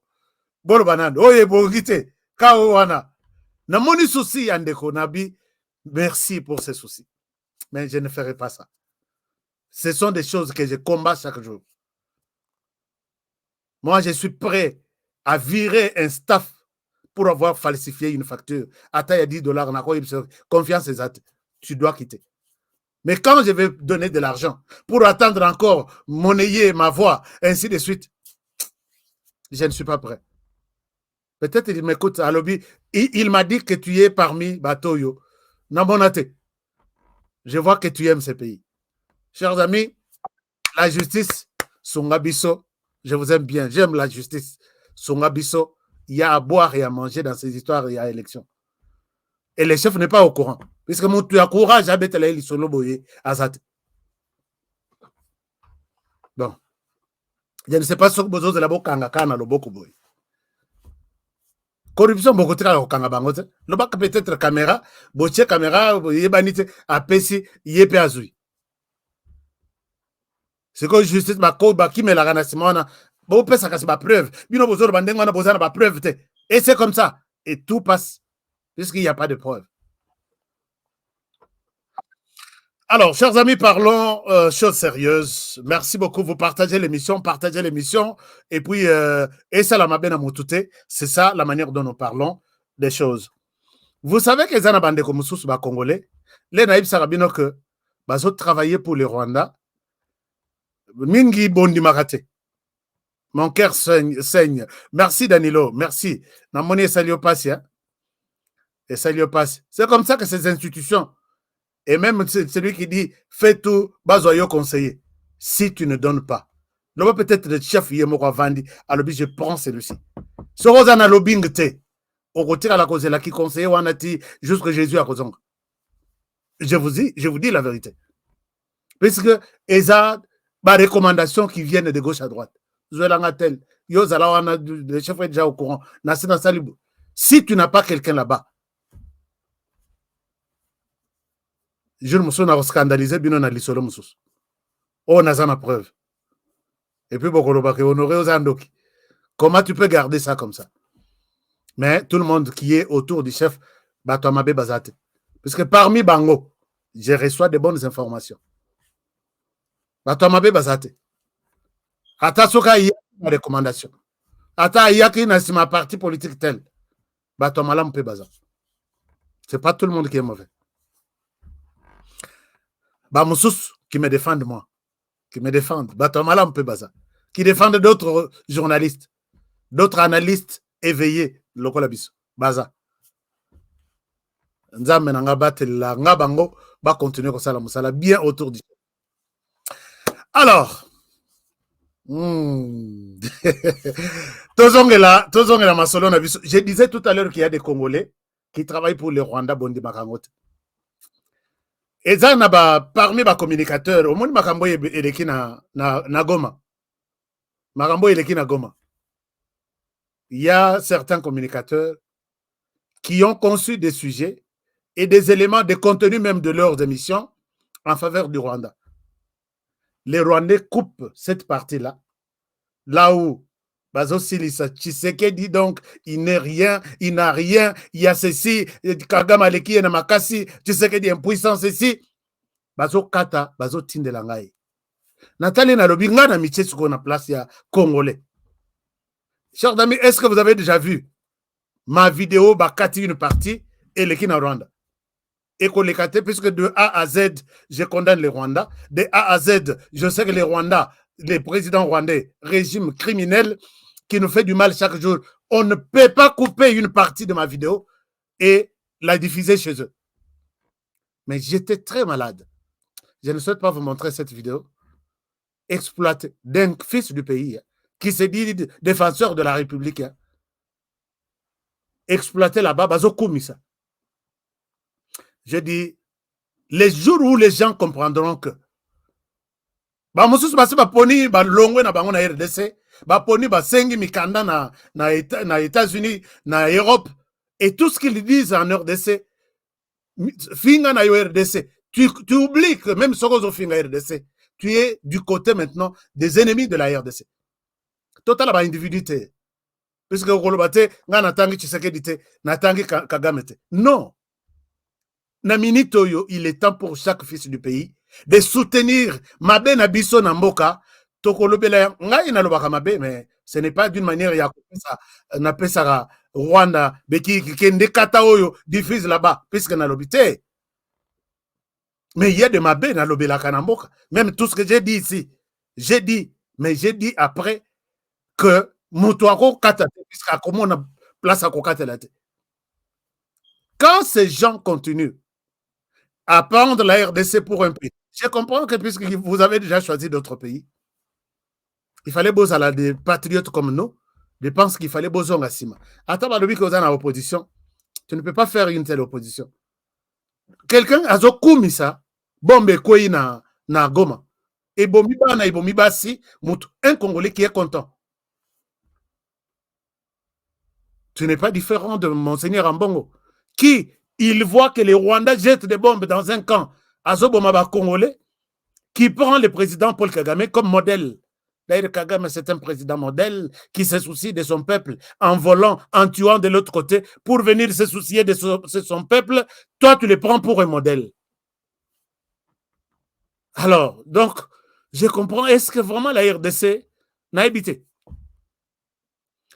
D: Bolo banane. Oye bongite. Kaowana. Na moni souci yandeko nabi. Merci pour ces soucis. Mais je ne ferai pas ça. Ce sont des choses que je combats chaque jour. Moi, je suis prêt à virer un staff pour avoir falsifié une facture. À taille $10, confiance exacte. Tu dois quitter. Mais quand je vais donner de l'argent pour attendre encore monnayer ma voix, ainsi de suite, je ne suis pas prêt. Peut-être il m'écoute à lobby. Il m'a dit que tu es parmi Batoyo. Nambonate. Je vois que tu aimes ce pays. Chers amis, la justice, Songabiso, je vous aime bien, j'aime la justice. Songabiso, il y a à boire et à manger dans ces histoires, il y a élection. Et le chef n'est pas au courant. Puisque mon tu as courage à mettre les soloboye à Zate. Bon. Je ne sais pas ce que vous avez la boca à le boko boy. Corruption, beaucoup de travail au Kangabangote. Le bac peut-être caméra, boche caméra, yebanite, apesi, yepe azui. C'est que justice ma code qui me la ranasimona bon peut ça c'est ma preuve bino bozoro bandenga na bozana ba preuve et c'est comme ça et tout passe puisqu'il n'y a pas de preuve. Alors chers amis, parlons choses sérieuses. Merci beaucoup, vous partagez l'émission et puis et ça la mabena motute, c'est ça la manière dont nous parlons des choses. Vous savez que zana bande comme sous ba congolais les naïbs sarabino que bazo travailler pour le Rwanda. Mingi Bondi Makate. Mon cœur saigne. Merci Danilo, merci. Namoni Salio Passi, hein? Et Salio Passi. C'est comme ça que ces institutions, et même celui qui dit fais tout, basoyo conseiller. Si tu ne donnes pas, le peut-être le chef Yemoko Vandi, à l'objet, je prends celui-ci. Ce rosa na lobbying te, au côté à la cause là qui conseille wanati jusque Jésus à Kozong. Je vous dis la vérité. Parce que eza ba recommandations qui viennent de gauche à droite. Zoelangatel, Yozala wana le chef est déjà au courant. Nasina Salibou. Si tu n'as pas quelqu'un là-bas, je me suis scandalisé, bino na lisolo musus. Oh, nazana preuve. Et puis Bokoloba ke honoré aux Andoki. Comment tu peux garder ça comme ça? Mais tout le monde qui est autour du chef, Batoamabe Bazate. Parce que parmi Bango, je reçois de bonnes informations. Batoamabe Bazate. Ata soka y a une recommandation. Ata y a qui n'a ma parti politique tel. Batoamala Mpe Bazate. C'est pas tout le monde qui est mauvais. Bamoussous qui me défendent moi. Qui me défendent. Batoamala Mpe Bazate. Qui défendent d'autres journalistes. D'autres analystes éveillés. Lokola biso baza nzambe na nga batela nga bango ba continuer ko sala musala bien autour du alors tozongela masolo na biso. Je disais tout à l'heure qu'il y a des Congolais qui travaillent pour le Rwanda Bondi Makangote et ça na ba parmi ba communicateurs au monde makambo eleki na Goma makambo eleki na Goma. Il y a certains communicateurs qui ont conçu des sujets et des éléments de contenu même de leurs émissions en faveur du Rwanda. Les Rwandais coupent cette partie-là, là où Bazo Silisa Tshisekedi dit donc il n'est rien, il n'a rien, il y a ceci, Kagame Aleki na Makasi, Tshisekedi impuissant ceci. Bazo Kata, Bazo Tindelangai. Nathalie Nalobi, nga na miche suko na place ya Congolais. Chers amis, est-ce que vous avez déjà vu ma vidéo Bakati une partie et le Kina Rwanda? Et qu'on les kate, puisque de A à Z, je condamne les Rwandais. De A à Z, je sais que les Rwandais, les présidents rwandais, régime criminel qui nous fait du mal chaque jour, on ne peut pas couper une partie de ma vidéo et la diffuser chez eux. Mais j'étais très malade. Je ne souhaite pas vous montrer cette vidéo. Exploité d'un fils du pays qui se dit défenseur de la République, exploité là-bas, bazo koumisa. Je dis, les jours où les gens comprendront que ba mususu basi ba poni ba longwe na bango na RDC, ba poni ba sengi mikanda na États-Unis, na Europe, et tout ce qu'ils disent en RDC, finga na yo RDC, tu oublies que même Sokozo finga RDC, tu es du côté maintenant des ennemis de la RDC. Total ba individuité. Puisque Kolobate, nga natangi Tshisekedi te, natangi Kagame te. Non. Namini Toyo, il est temps pour chaque fils du pays de soutenir Mabe Nabiso Namboka. Tokolobela, nga inalobaka Mabe, mais ce n'est pas d'une manière ya napesa Rwanda, beki kende kata oyo diffuse là-bas, puisque nalobite. Mais il y a de Mabe nalobela Kanamboka. Même tout ce que j'ai dit ici, j'ai dit, mais j'ai dit après que Moutouako Katate, puisque comment on a place à Kokatelate. Quand ces gens continuent à prendre la RDC pour un pays, je comprends que puisque vous avez déjà choisi d'autres pays, il fallait bosser à des patriotes comme nous, je pense qu'il fallait bosser à Sima. Attends, que vous êtes en opposition, tu ne peux pas faire une telle opposition. Quelqu'un a zokoumi ça, bombe koi na Goma, et bomiba na bomiba si, un Congolais qui est content. Tu n'es pas différent de Monseigneur Ambongo, qui, il voit que les Rwandais jettent des bombes dans un camp, Azobomaba Congolais, qui prend le président Paul Kagame comme modèle. D'ailleurs, Kagame, c'est un président modèle qui se soucie de son peuple en volant, en tuant de l'autre côté pour venir se soucier de son peuple. Toi, tu le prends pour un modèle. Alors, donc, je comprends, est-ce que vraiment la RDC n'a habité?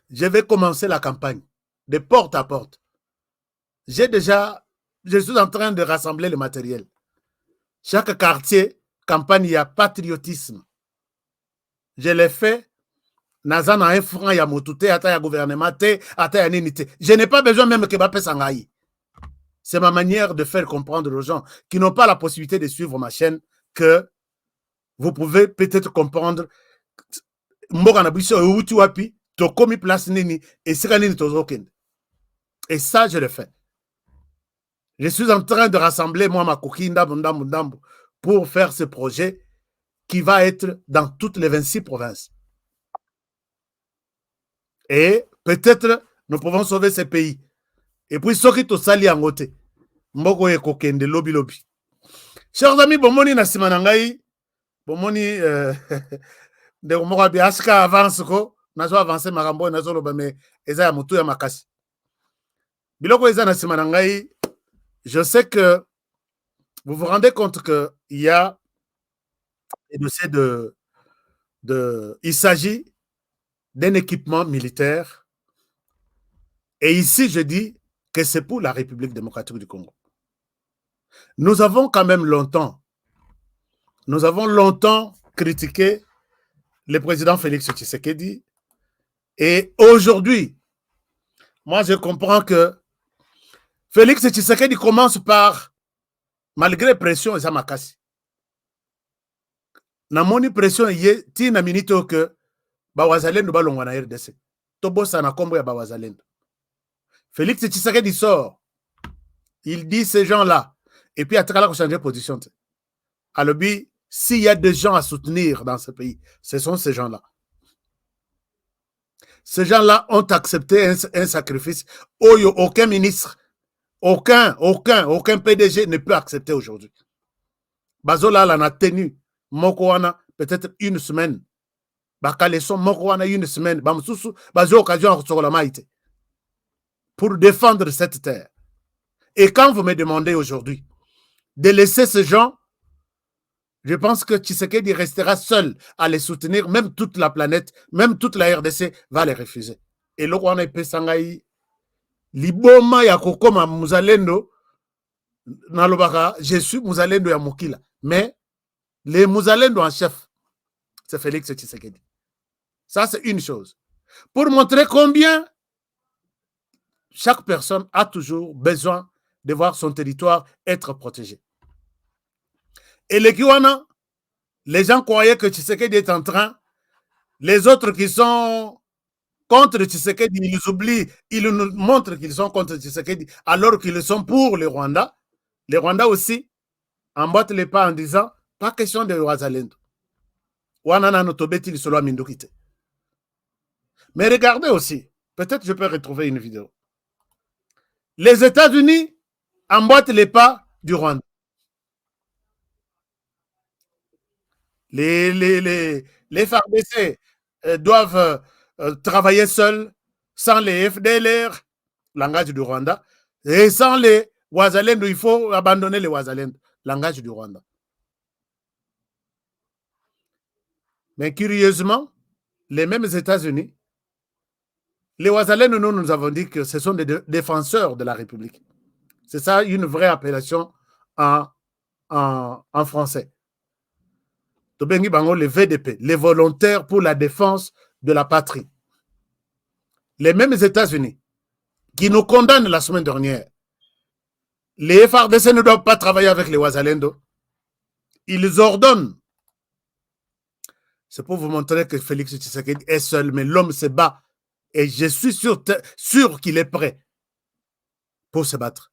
D: Je vais commencer la campagne de porte à porte. Je suis en train de rassembler le matériel. Chaque quartier, campagne, il y a patriotisme. je l'ai fait. Naza na un franc ya motute, ata ya gouvernement te, ata ya nini te. Je n'ai pas besoin même que Bape Sangaï. C'est ma manière de faire comprendre aux gens qui n'ont pas la possibilité de suivre ma chaîne que vous pouvez peut-être comprendre. Et ça, je le fais. Je suis en train de rassembler, moi, ma coquille, pour faire ce projet qui va être dans toutes les 26 provinces. Et peut-être nous pouvons sauver ce pays. Et puis, ceux qui sont sali en côté, mboko e kokende lobby lobby. Chers amis, bomoni na simanangai, bomoni de moko bi aska avance ko, nazo avancer makambo nazo loba me eza ya mutu ya makasi. Biloko eza na simanangai, je sais que vous vous rendez compte que il y a des dossiers il s'agit d'un équipement militaire. Et ici, je dis que c'est pour la République démocratique du Congo. Nous avons quand même longtemps critiqué le président Félix Tshisekedi. Et aujourd'hui, moi, je comprends que Félix Tshisekedi commence par, malgré pression, et ça m'a cassé. Namoni pression, ti na minito que Bawazalendo balongwa na RDC. Tobosa na kombo ya Bawazalendo. Félix Tshisekedi sort. Il dit ces gens-là. Et puis, à Takala, on change de position. Alors, s'il y a des gens à soutenir dans ce pays, ce sont ces gens-là. Ces gens-là ont accepté un sacrifice. Aucun ministre, aucun PDG ne peut accepter aujourd'hui. Bazola l'en a tenu. Mokoana, peut-être une semaine. Bakaleson, Mokoana, une semaine. Bamsusu, Bazo, occasion sur la maïté. Pour défendre cette terre. Et quand vous me demandez aujourd'hui de laisser ces gens, je pense que Tshisekedi restera seul à les soutenir, même toute la planète, même toute la RDC va les refuser. Et là, on a Pesangaï, Liboma ya kokoma Muzalendo, Nalobaka, je suis Muzalendo ya Mokila. Mais les Muzalendo en chef, c'est Félix Tshisekedi. Ça, c'est une chose. Pour montrer combien chaque personne a toujours besoin de voir son territoire être protégé. Et les Kiwana, les gens croyaient que Tshisekedi est en train, les autres qui sont contre Tshisekedi, ils oublient, ils nous montrent qu'ils sont contre Tshisekedi, alors qu'ils sont pour les Rwandais. Les Rwandais aussi emboîtent les pas en disant, pas question de Wazalendo. Mais regardez aussi, peut-être je peux retrouver une vidéo. Les États-Unis emboîtent les pas du Rwanda. Les FARDC doivent travailler seuls, sans les FDLR, langage du Rwanda, et sans les Wazalendo, il faut abandonner les Wazalendo, langage du Rwanda. Mais curieusement, les mêmes États-Unis, les Wazalendo, nous avons dit que ce sont des défenseurs de la République. C'est ça une vraie appellation en français. Les VDP, les volontaires pour la défense de la patrie. Les mêmes États-Unis qui nous condamnent la semaine dernière. Les FARDC ne doivent pas travailler avec les Wazalendo. Ils ordonnent. C'est pour vous montrer que Félix Tshisekedi est seul, mais l'homme se bat. Et je suis sûr qu'il est prêt pour se battre.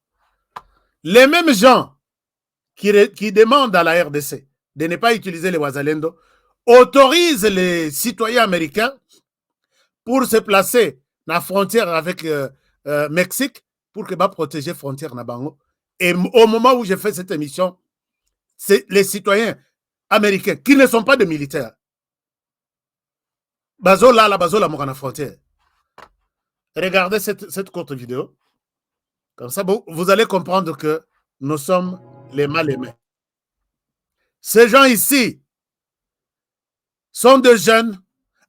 D: Les mêmes gens qui demandent à la RDC de ne pas utiliser les Wazalendo autorisent les citoyens américains pour se placer dans la frontière avec Mexique pour que va protéger la frontière Nabango. Et au moment où j'ai fait cette émission, c'est les citoyens américains qui ne sont pas des militaires. Bazola la frontière. Regardez cette courte vidéo. Comme ça, vous allez comprendre que nous sommes les mal aimés. Ces gens ici sont des jeunes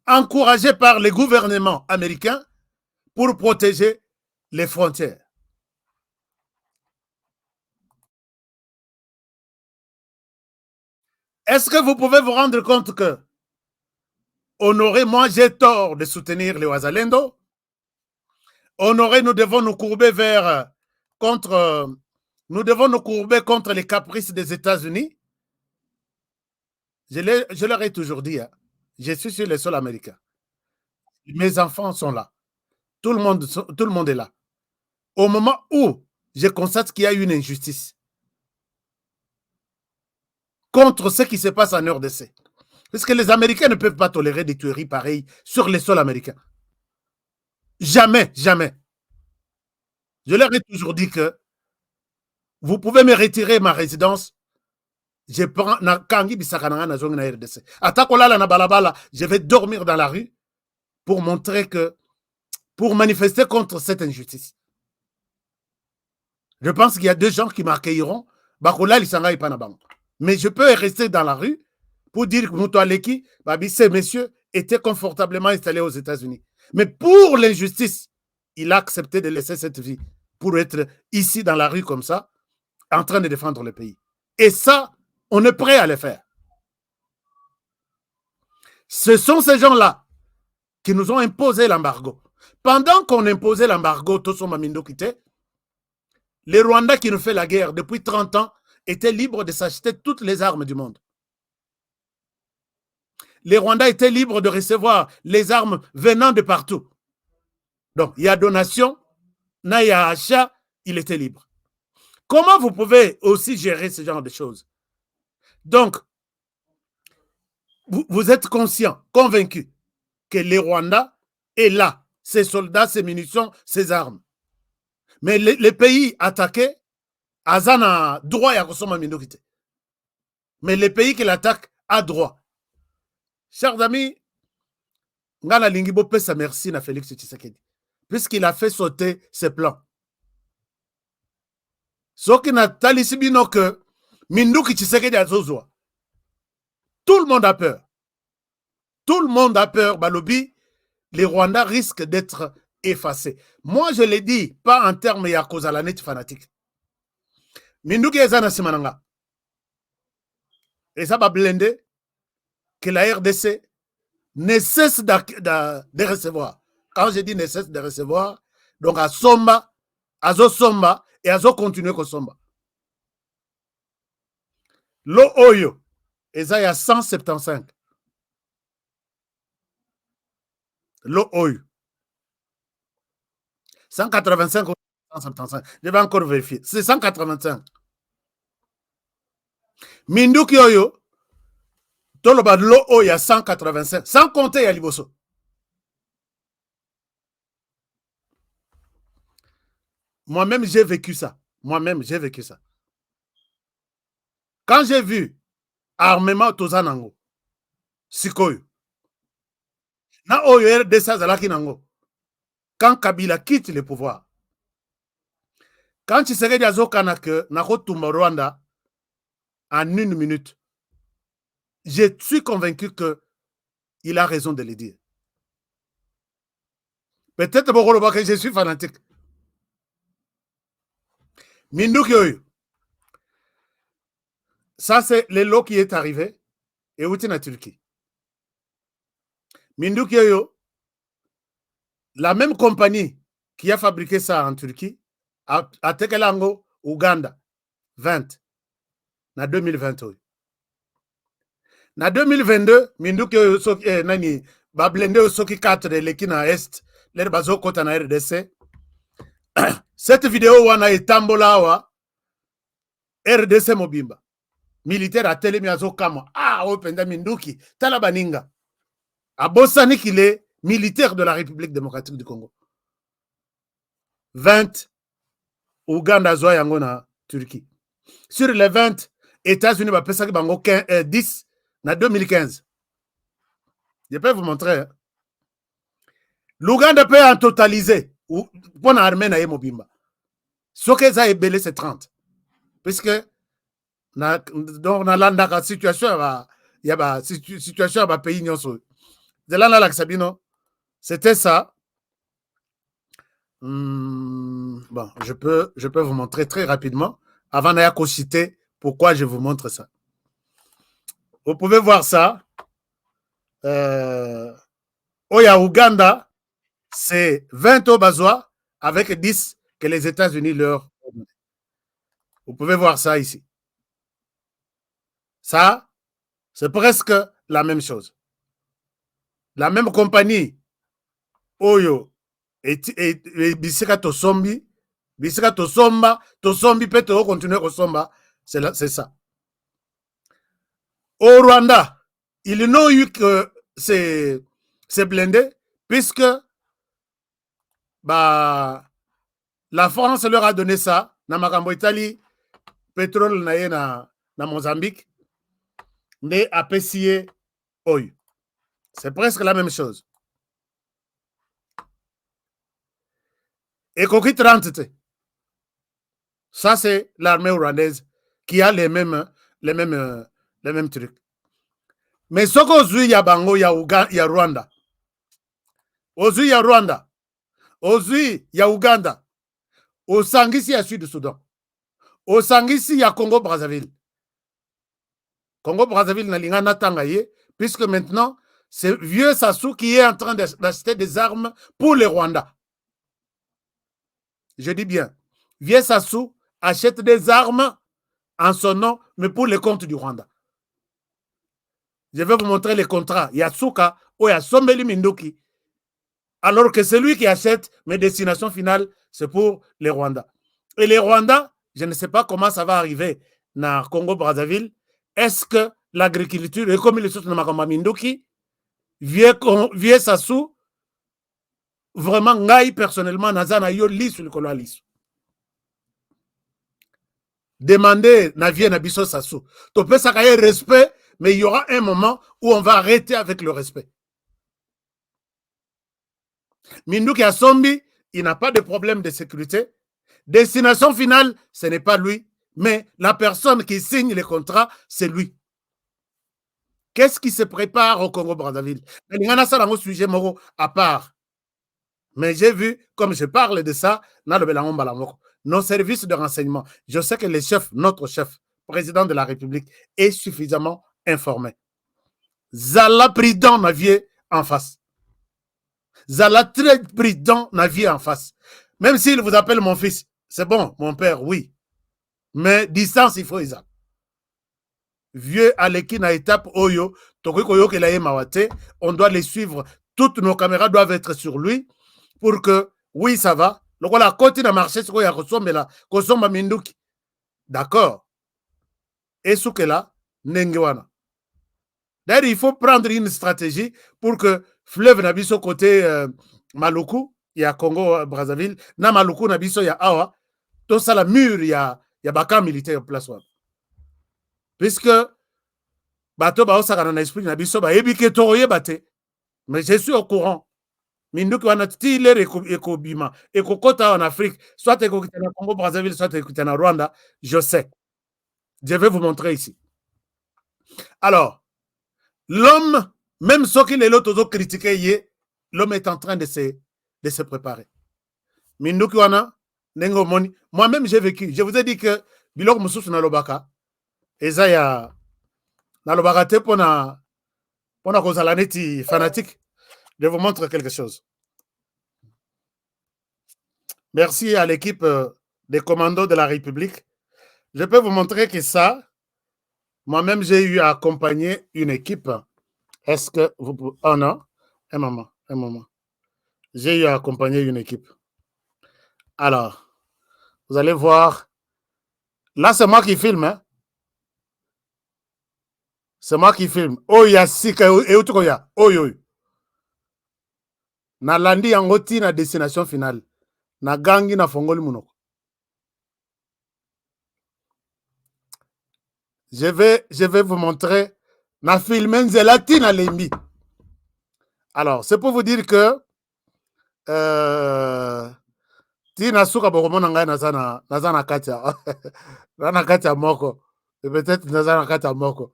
D: encouragés par les gouvernements américains pour protéger les frontières. Est-ce que vous pouvez vous rendre compte que Honoré, moi j'ai tort de soutenir les Wazalendo. Honoré, nous devons nous courber contre les caprices des États-Unis. Je leur ai toujours dit, hein, je suis sur le sol américain. Mes enfants sont là. Tout le monde est là. Au moment où je constate qu'il y a une injustice contre ce qui se passe en RDC, parce que les Américains ne peuvent pas tolérer des tueries pareilles sur le sol américain. Jamais, jamais. Je leur ai toujours dit que vous pouvez me retirer ma résidence. Je prends RDC. Je vais dormir dans la rue pour montrer que, pour manifester contre cette injustice. Je pense qu'il y a 2 gens qui m'accueilleront. Mais je peux rester dans la rue pour dire que Moutoualeki, ces messieurs étaient confortablement installés aux États-Unis. Mais pour l'injustice, il a accepté de laisser cette vie pour être ici dans la rue comme ça, en train de défendre le pays. Et ça, on est prêt à le faire. Ce sont ces gens-là qui nous ont imposé l'embargo. Pendant qu'on imposait l'embargo, Tosoma Mindokite, les Rwandais qui nous fait la guerre depuis 30 ans étaient libres de s'acheter toutes les armes du monde. Les Rwandais étaient libres de recevoir les armes venant de partout. Donc, il y a donation, il y a achat, il était libre. Comment vous pouvez aussi gérer ce genre de choses? Donc, vous êtes conscient, convaincu que les Rwandais est là, ses soldats, ses munitions, ses armes. Mais les pays attaqués, Azana droit à consommer minorité. Mais les pays qui l'attaquent a droit. Chers amis, Ngana Lingibo pesa merci à Félix Tshisekedi, puisqu'il a fait sauter ses plans. Ce qui n'a pas bino que Minduki Tshisekedi a zozwa. Tout le monde a peur. Tout le monde a peur. Balobi, les Rwandais risquent d'être effacés. Moi, je l'ai dit, pas en termes de Yakozalanet fanatique. Minduki ezana simananga. Et ça va blender que la RDC ne cesse de recevoir. Quand je dis ne cesse de recevoir, donc à Somba, à Somba et à continuer à Somba. L'eau Oyo, et ça y a 175. L'eau Oyo. 185 ou 175. Je vais encore vérifier. C'est 185. Minduki Oyo, Toloba l'eau Oyo, il y a 185. Sans compter à Liboso. Moi-même, j'ai vécu ça. Moi-même, j'ai vécu ça. Quand j'ai vu armement Tozanango, Sikoyo, na Oyo RDC Zalaki Nango, quand Kabila quitte le pouvoir, quand Tshisekedi Azokana que Nakotumba Rwanda en 1 minute, je suis convaincu qu'il a raison de le dire. Peut-être que je suis fanatique. Minduki Oyo. Ça, c'est le lot qui est arrivé et où est en Turquie. Minduki Oyo, la même compagnie qui a fabriqué ça en Turquie, à Tekelango, Ouganda, 20, en 2020. En 2022, Minduki Oyo, nani, ba blende Soki 4 de l'Ekina Est, l'air bazo kota na RDC. Cette vidéo wana etambola wa RDC Mobimba. Militaire a télé miazo kama. Ah, openda Minduki, talabaninga. Abosani qu'il est militaire de la République démocratique du Congo. 20, Ouganda zoa yango na Turquie. Sur les 20, États-Unis va pesa bango 10 na 2015. Je peux vous montrer. Hein. L'Ouganda peut en totaliser. Pour l'armée na Mobimba. Ce que ça est belé, c'est 30. Puisque dans la situation, il y a une situation dans le pays. C'était ça. Bon, je peux vous montrer très rapidement avant de citer pourquoi je vous montre ça. Vous pouvez voir ça. Oya Ouganda, c'est 20 au Bazois avec 10 que les États-Unis leur ont donné. Vous pouvez voir ça ici. Ça, c'est presque la même chose. La même compagnie, Oyo, et Bisika Tosombi, Bisika Tosomba, Tosombi peut continuer Tosomba, c'est ça. Au Rwanda, ils n'ont eu que ces blindés, puisque bah, la France leur a donné ça, na Makambo Italie, pétrole na Mozambique, mais à Pessier, Oyo. C'est presque la même chose. Et Koki 30, ça c'est l'armée rwandaise qui a les mêmes trucs. Mais ce qu'aujourd'hui il y a Bango, il y a Rwanda. Aujourd'hui il y a Rwanda. Aujourd'hui il y a Ouganda. Au Sangisi il y a Sud-Soudan. Au Sangisi il y a Congo-Brazzaville. Congo-Brazzaville n'a rien attendu, puisque maintenant c'est vieux Sassou qui est en train d'acheter des armes pour les Rwandais. Je dis bien, vieux Sassou achète des armes en son nom, mais pour les comptes du Rwanda. Je vais vous montrer les contrats. Il y a Souka, il y a Sombeli Minduki. Alors que celui qui achète mes destinations finales, c'est pour les Rwandais. Et les Rwandais, je ne sais pas comment ça va arriver dans Congo-Brazzaville. Est-ce que l'agriculture est comme les choses de Makamba Minduki, vieux Sassou, vraiment, ngai personnellement, nazana yo lisu likolo lisu. Demandez na vie na biso Sassou. To peut ça respect, mais il y aura un moment où on va arrêter avec le respect. Minduki Asombi, il n'a pas de problème de sécurité. Destination finale, ce n'est pas lui, mais la personne qui signe les contrats, c'est lui. Qu'est-ce qui se prépare au Congo-Brazzaville? Il y a un sujet à part. Mais j'ai vu, comme je parle de ça, nos services de renseignement, je sais que le chef, notre chef, président de la République, est suffisamment informé. Zala prudent Navier en face. Zala très prudent Navier en face. Même s'il vous appelle mon fils, c'est bon, mon père, oui. Mais distance, il faut Isa. Vieux Aleki na étape Oyo, on doit les suivre. Toutes nos caméras doivent être sur lui pour que, oui, ça va. Donc, la côte n'a marché, c'est quoi, Kosomba Minduki. D'accord. Et ce que là, Nengewana. D'ailleurs, il faut prendre une stratégie pour que fleuve Nabiso côté Maluku, il y a Congo-Brazzaville, na Maluku Nabiso, il y a Awa, tout ça, la mur, il y a Baka militaire en place. Puisque, bato ba osaka na esprit Nabiso, ba ebike toroye bate. Mais je suis au courant. Minduki wana tile ekobima, ekokota en Afrique, soit ekokita na Congo-Brazzaville, soit ekokita na Rwanda, je sais. Je vais vous montrer ici. Alors, l'homme, même ceux qui les autres critiqué, l'homme est en train de se préparer. Minduki wana, nengo moni. Moi-même, j'ai vécu. Je vous ai dit que bilok mususu na lobaka, ezaya na lobaka te pona kozalaneti fanatique. Je vous montre quelque chose. Merci à l'équipe des commandos de la République. Je peux vous montrer que ça, moi-même, j'ai eu à accompagner une équipe. Est-ce que vous pouvez... Oh non, un moment. J'ai eu à accompagner une équipe. Alors, vous allez voir. Là, c'est moi qui filme. Hein? C'est moi qui filme. Oh, il y a sika et utukoya. Oh, yo. Na landi yangoti na destination finale. Na gangi na fongoli munoko. Je vais vous montrer na filmen zelati na lembi. Alors, c'est pour vous dire que tina suka bokomona ngai nazana katia. Nazana katia moko. Et peut-être nazana katia moko.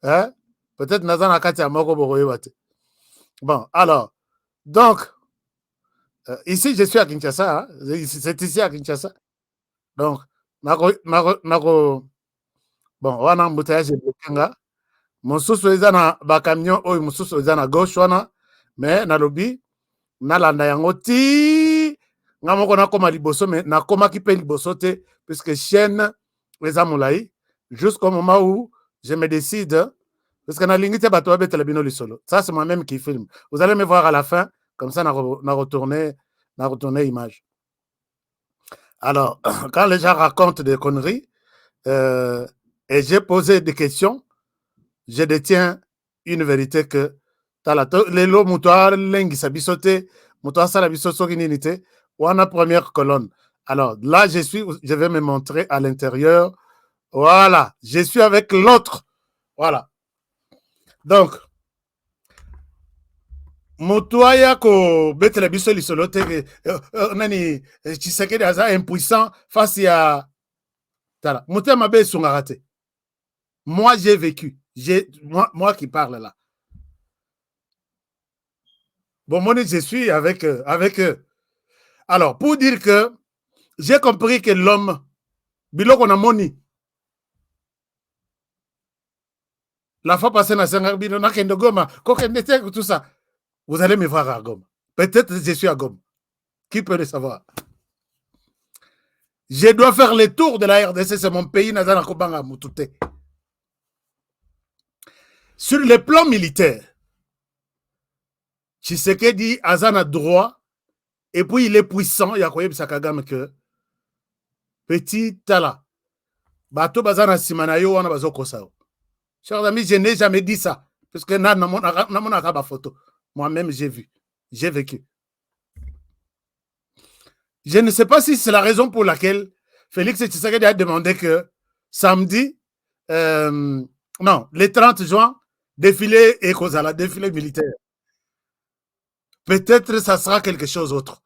D: Hein? Peut-être nazana katia moko bokoyebate. Bon, alors, donc, ici, je suis à Kinshasa. Hein? C'est ici à Kinshasa. Donc, bon, wana mbutaya je blokenga. mosusu eza na bakamion oyo mosusu eza na gauche wana mais nalobi nalanda yango ti nga moko nakoma liboso mais nakomaki mpe liboso te puisque chaîne eza molai jusqu'au moment où je me décide parce que nalingi te bato babetela bino lisolo. Ça c'est moi-même qui filme. Vous allez me voir à la fin comme ça na retourner image. Alors quand les gens racontent des conneries et j'ai posé des questions, je détiens une vérité que lelo muto alengisa biso te, muto asala biso soki nini te, wana première colonne. Alors là je vais me montrer à l'intérieur. Voilà, je suis avec l'autre. Voilà. Donc muto aya ko betela biso lisolo te nani Tshisekedi aza impuissant face à tala. Mutema be sungaka te. Moi j'ai vécu. Moi qui parle là. Bon, moi, je suis avec eux. Alors, pour dire que j'ai compris que l'homme, biloko na moni, la fois passée, tout ça, vous allez me voir à Goma. Peut-être que je suis à Goma. Qui peut le savoir? Je dois faire le tour de la RDC, c'est mon pays, Nazana Kobanga Moutoute. Sur le plan militaire, Tshisekedi azana droit et puis il est puissant. Il y a quoi Kagame que petit tala bato bazana simanayo wana bazoko sao. Chers amis, je n'ai jamais dit ça parce que na mona photo. Moi-même j'ai vu, j'ai vécu. Je ne sais pas si c'est la raison pour laquelle Félix Tshisekedi a demandé que samedi, non, le 30 juin, défilé Ekozala, défilé militaire. Peut-être ça sera quelque chose d'autre.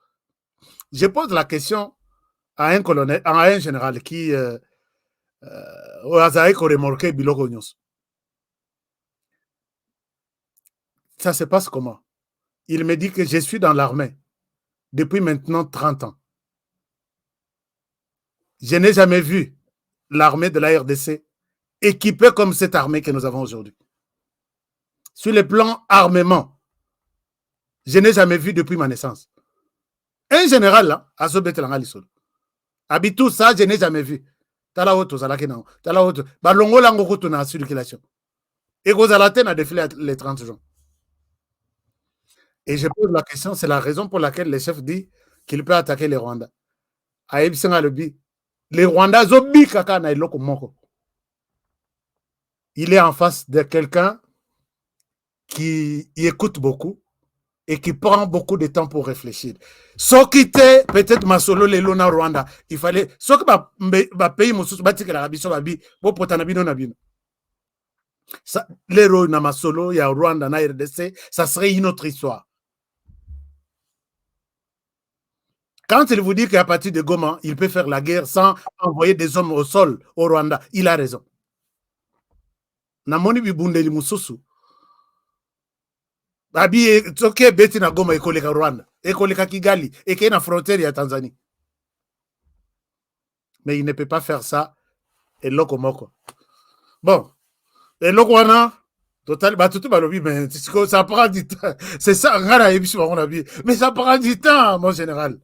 D: Je pose la question à un colonel, à un général qui a remorqué Biloko Nyos. Ça se passe comment? Il me dit que je suis dans l'armée depuis maintenant 30 ans. Je n'ai jamais vu l'armée de la RDC équipée comme cette armée que nous avons aujourd'hui. Sur le plan armement, je n'ai jamais vu depuis ma naissance. Un général, là, à Sobetelangali-Sol. Habite tout ça, je n'ai jamais vu. Tala auto, Zalakenao. Tala auto. Balongo lango na circulation. Et Gozalate a défilé les 30 jours. Et je pose la question, c'est la raison pour laquelle le chef dit qu'il peut attaquer les Rwandais. Les Rwandais, il est en face de quelqu'un qui écoute beaucoup et qui prend beaucoup de temps pour réfléchir. Ce qui était peut-être Masolo lelo na Rwanda, il fallait ce que ba pays mosusu batika la biso babi bo potana bino na bino. Ça l'héros na Masolo ya Rwanda na RDC, ça serait une autre histoire. Quand il vous dit qu'à partir de Goma, il peut faire la guerre sans envoyer des hommes au sol au Rwanda, il a raison. Namoni bibundeli mususu. Babi toke beti na Goma ekoleka Rwanda, ekoleka Kigali, eke na frontière ya Tanzanie. Mais il ne peut pas faire ça et loko moko. Bon, et loko wana total batutu balobi mais ça prend du temps. C'est ça ngara ebisu on bi. Mais ça prend du temps mon général.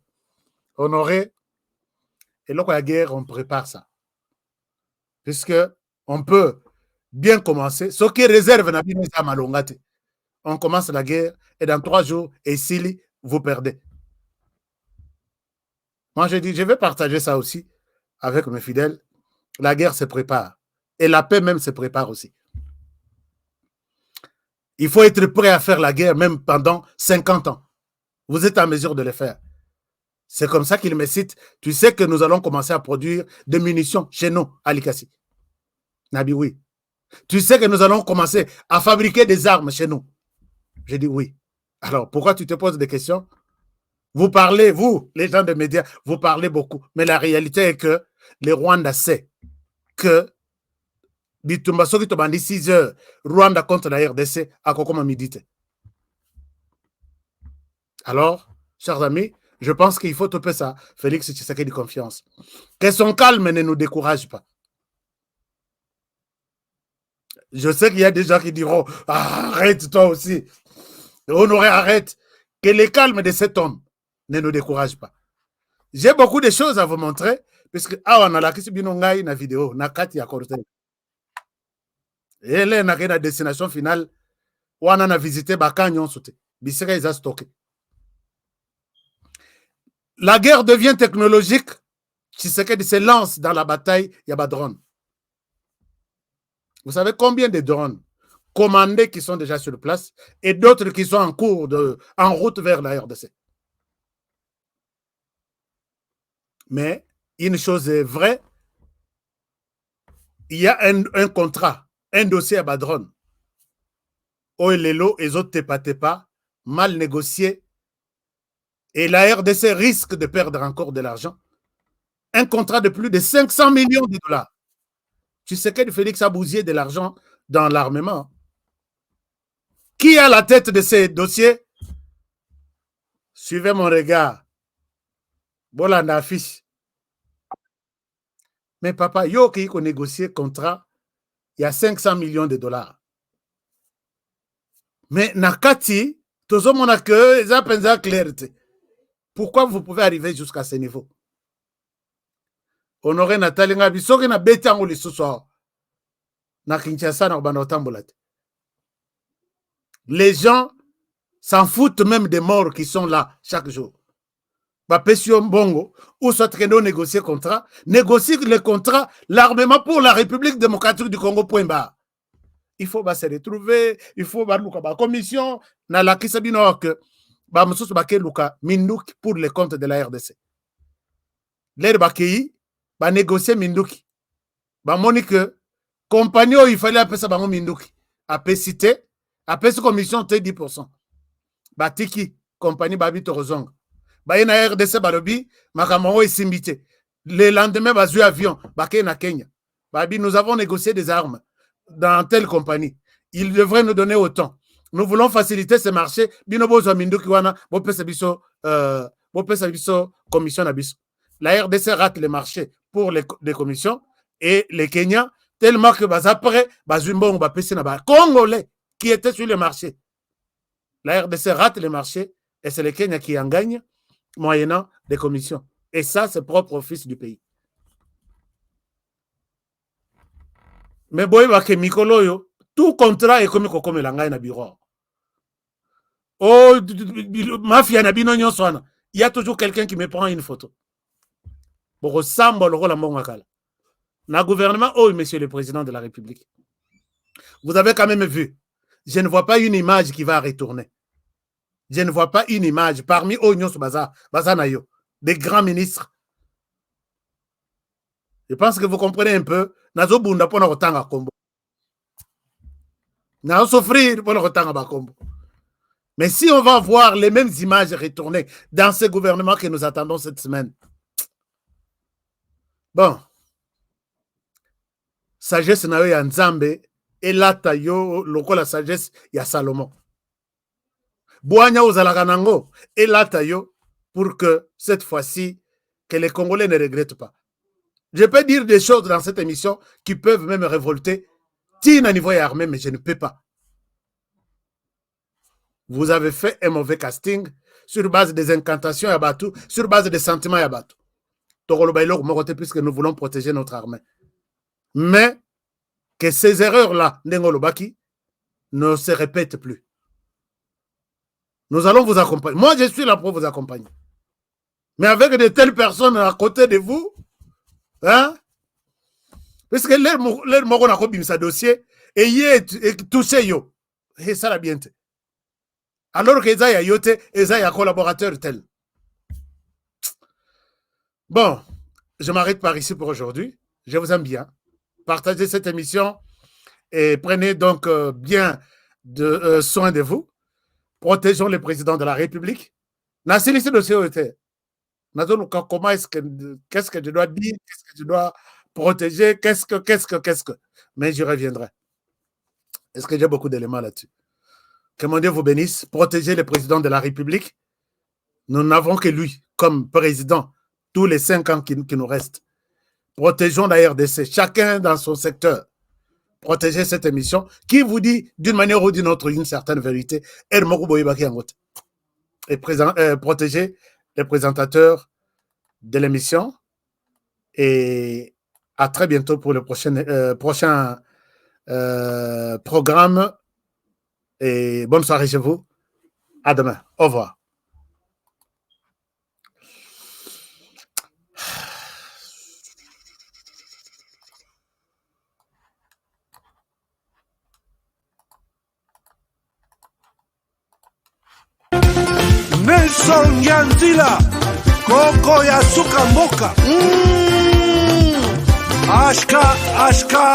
D: Honoré et loko la guerre on prépare ça. Puisque on peut bien commencer, ce qui réserve na bino sa malongate. On commence la guerre et dans 3 jours, et si vous perdez. Moi, je dis, je vais partager ça aussi avec mes fidèles. La guerre se prépare. Et la paix même se prépare aussi. Il faut être prêt à faire la guerre même pendant 50 ans. Vous êtes en mesure de le faire. C'est comme ça qu'il me cite. Tu sais que nous allons commencer à produire des munitions chez nous, à Likasi. Nabi, oui. Tu sais que nous allons commencer à fabriquer des armes chez nous. J'ai dit oui. Alors, pourquoi tu te poses des questions? Vous parlez, vous, les gens des médias, vous parlez beaucoup. Mais la réalité est que les Rwandais savent que Bitumba Soki Tobandi 6 heures, Rwanda contre la RDC à Kokoma Midite. Alors, chers amis, je pense qu'il faut topper ça. Félix Tshisekedi confiance. Que son calme ne nous décourage pas. Je sais qu'il y a des gens qui diront arrête toi aussi. Honoré, arrête. Que le calme de cet homme ne nous décourage pas. J'ai beaucoup de choses à vous montrer, parce que on a la na vidéo, na kati ya cortège. Et là, on a la destination finale, on a visité Bakanyon Soute. Bisera ils a stocké. La guerre devient technologique. Tshisekedi se lance dans la bataille, il y a des drones. Vous savez combien de drones commandés qui sont déjà sur place et d'autres qui sont en route vers la RDC. Mais une chose est vraie, il y a un contrat, un dossier à Badron. Oelelo et autres tepa, mal négocié, et la RDC risque de perdre encore de l'argent. Un contrat de plus de 500 millions de dollars. Tu sais que Félix a bousillé de l'argent dans l'armement. Qui a la tête de ces dossiers? Suivez mon regard. Bolanda affiche. Mais papa, yo qui a négocié contrat, il y a 500 millions de dollars. Mais Nakati, tout le monde a que ça pense clarté. Pourquoi vous pouvez arriver jusqu'à ce niveau? Honoré Nathalie Ngabi, ce qui n'a bêté en le soir. Na Kinshasa, na Banotambolate. Les gens s'en foutent même des morts qui sont là chaque jour. Bapesio Mbongo, ou soit que nous négocier contrat, négocie le contrat, l'armement pour la République démocratique du Congo, point barre. Il faut se retrouver, il faut la commission, na la kisabino que Bamoussous Baké Luka, Mindouk pour les comptes de la RDC. L'air Bakéi, ba négocier Mindouk. Ba monique, compagnie, il fallait appeler ça Bango Mindouk. Appeler cité, appeler cette commission, 10%. Batiki, compagnie Babi Torozong. Bayena RDC Barobi, Makamoro et Simbité. Le lendemain, Bazu avion, Baké na Kenya. Babi, nous avons négocié des armes dans telle compagnie. Ils devraient nous donner autant. Nous voulons faciliter ce marché. Binobo Zomindu Kiwana, Bopesabiso, commission Nabiso. La RDC rate le marché pour les commissions et les Kenyans, tellement que après, Bazumbong, Bapesi Naba, Congolais qui étaient sur le marché. La RDC rate le marché et c'est les Kenyans qui en gagnent moyennant des commissions. Et ça, c'est propre au fils du pays. Mais boy, Mikoloyo, tout contrat est comme l'angaï na bureau. Oh, mafia na bino nyoswana. Il y a toujours quelqu'un qui me prend une photo. Pour ressembler au rôle à Mongakala. Na gouvernement, oh, monsieur le président de la République. Vous avez quand même vu. Je ne vois pas une image qui va retourner. Je ne vois pas une image parmi Onyos Bazanayo, des grands ministres. Je pense que vous comprenez un peu. Nazo bunda pona rotanga kombo. Nazo souffrir pona rotanga bakombo. Mais si on va voir les mêmes images retourner dans ce gouvernement que nous attendons cette semaine. Bon. Sagesse na yo ya Nzambe et lata yo lokola sagesse ya Salomon. Boanya ozalaka nango et lata yo pour que cette fois-ci que les Congolais ne regrettent pas. Je peux dire des choses dans cette émission qui peuvent même révolter Tina niveau armé, mais je ne peux pas. Vous avez fait un mauvais casting sur base des incantations à Batou, sur base des sentiments à Batou. Puisque nous voulons protéger notre armée. Mais que ces erreurs-là, ne se répètent plus. Nous allons vous accompagner. Moi, je suis là pour vous accompagner. Mais avec de telles personnes à côté de vous, hein? Parce que l'air moron a combien sa dossier et y est touché yo. Et ça la bien. Alors que Eza yote, Eza ya collaborateur tel. Bon, je m'arrête par ici pour aujourd'hui. Je vous aime bien. Partagez cette émission et prenez donc bien soin de vous. Protégeons le président de la République. Comment est-ce que, qu'est-ce que je dois dire, qu'est-ce que je dois protéger, qu'est-ce que. Mais j'y reviendrai. Est-ce que j'ai beaucoup d'éléments là-dessus? Que mon Dieu vous bénisse. Protégez le président de la République. Nous n'avons que lui comme président tous les 5 ans qui nous restent. Protégeons la RDC, chacun dans son secteur. protéger cette émission qui vous dit d'une manière ou d'une autre une certaine vérité. Et protéger les présentateurs de l'émission. Et à très bientôt pour le prochain programme. Et bonne soirée chez vous. À demain. Au revoir.
A: Nelson Yanzila, Koko ya Suka Mboka. Ashka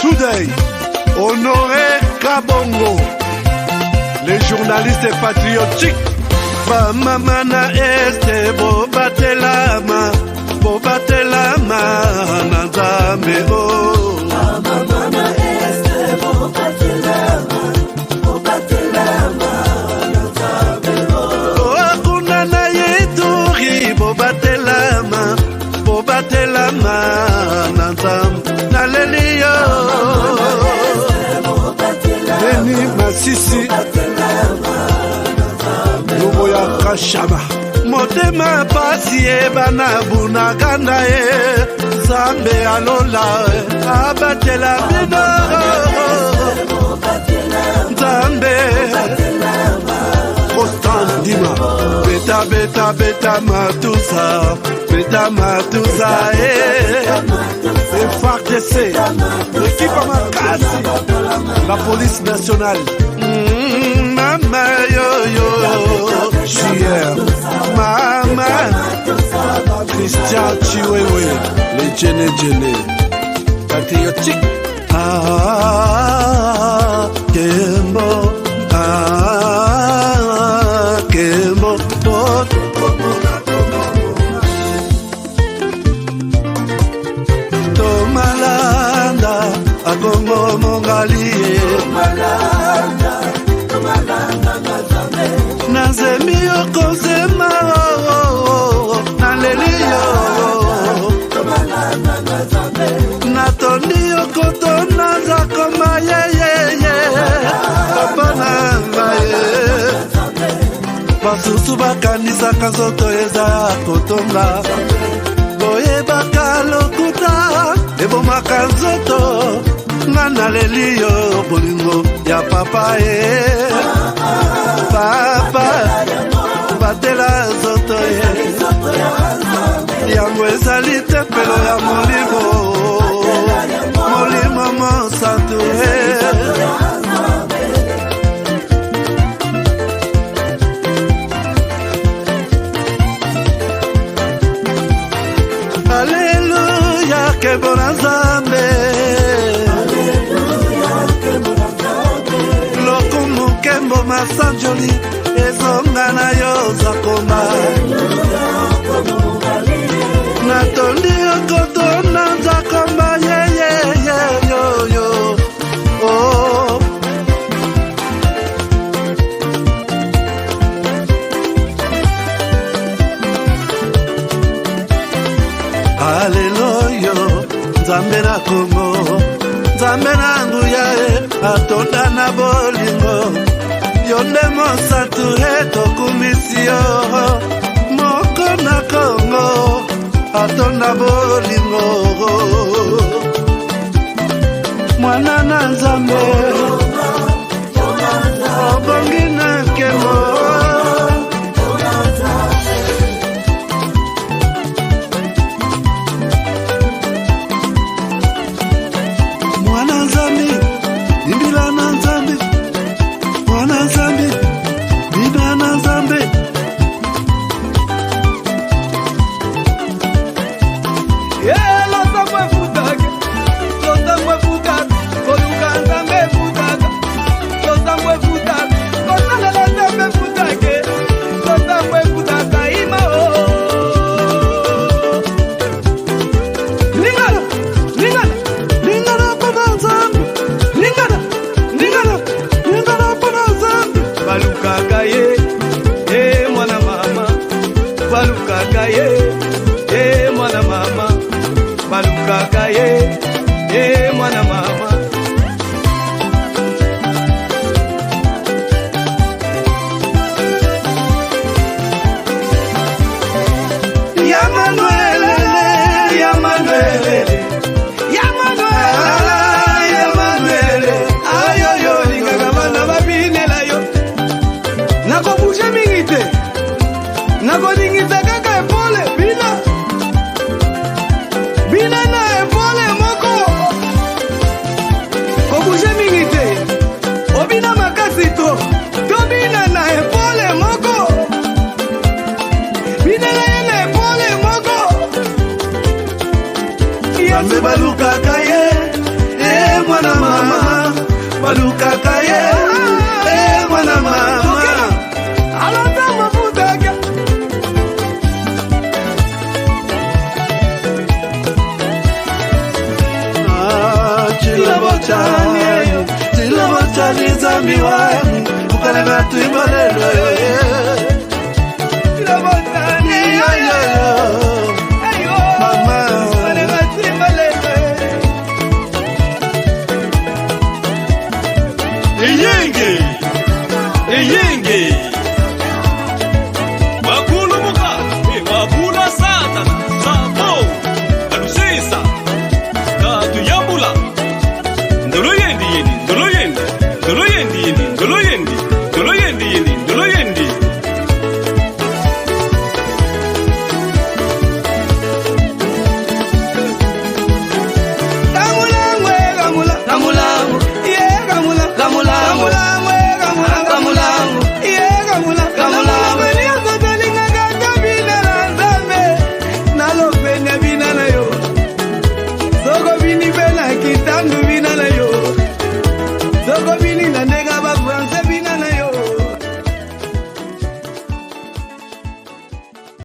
A: Today, Honoré Kabongo, les journalistes patriotiques. Bamamana este bobatelama nanzambe o.
B: Bamamana este bobatelama nanzambe o.
A: Akuna na yeturi bobatelama nanzambe naleliyo. Beni Masisi Lubo ya Kashama Motema pasi bana bunaganda Zambe alola abatela bino Zambe Constant Dima Beta matusa FARDC l'équipe à Makassi la police nationale Mama yo JR Mama Christian Chiwewe les Djene patriotique Kembo Tomalanda Agongo Mongali Nazemi okozema Naleliyo Natoni okotona Zakoma ye Kapana ngaye Basusu bakanisa kazoto eza kotonga Boye bakalokuta Ebomaka nzoto Ngana leliyo bolingo ya papa Papa Batela zoto Yango ezali tempelo ya Molimo mosantu Alléluia que bona Nzambe Lokumu kembo masanjoli ezonga na yo zakoma Natondi okotona zakoma yo oh Hallelujah Nzambe na Kongo Nzambe na nguya atonda na bolingo Yonde mosatu tokumisio Moko na Kongo atonda bolingo Mwana na Nzambe Obongi na kemo Yeah!
E: mingi te nakolingisa kaka epole bina na epole moko kobushe mingi te obina makasi to bina na epole moko bina na ye na epole moko
A: Bambe balukaka ye mwana mama balukaka ye mwana mama
E: alata mafutaka
A: Chila botani zami wangu ukananga tuibalelo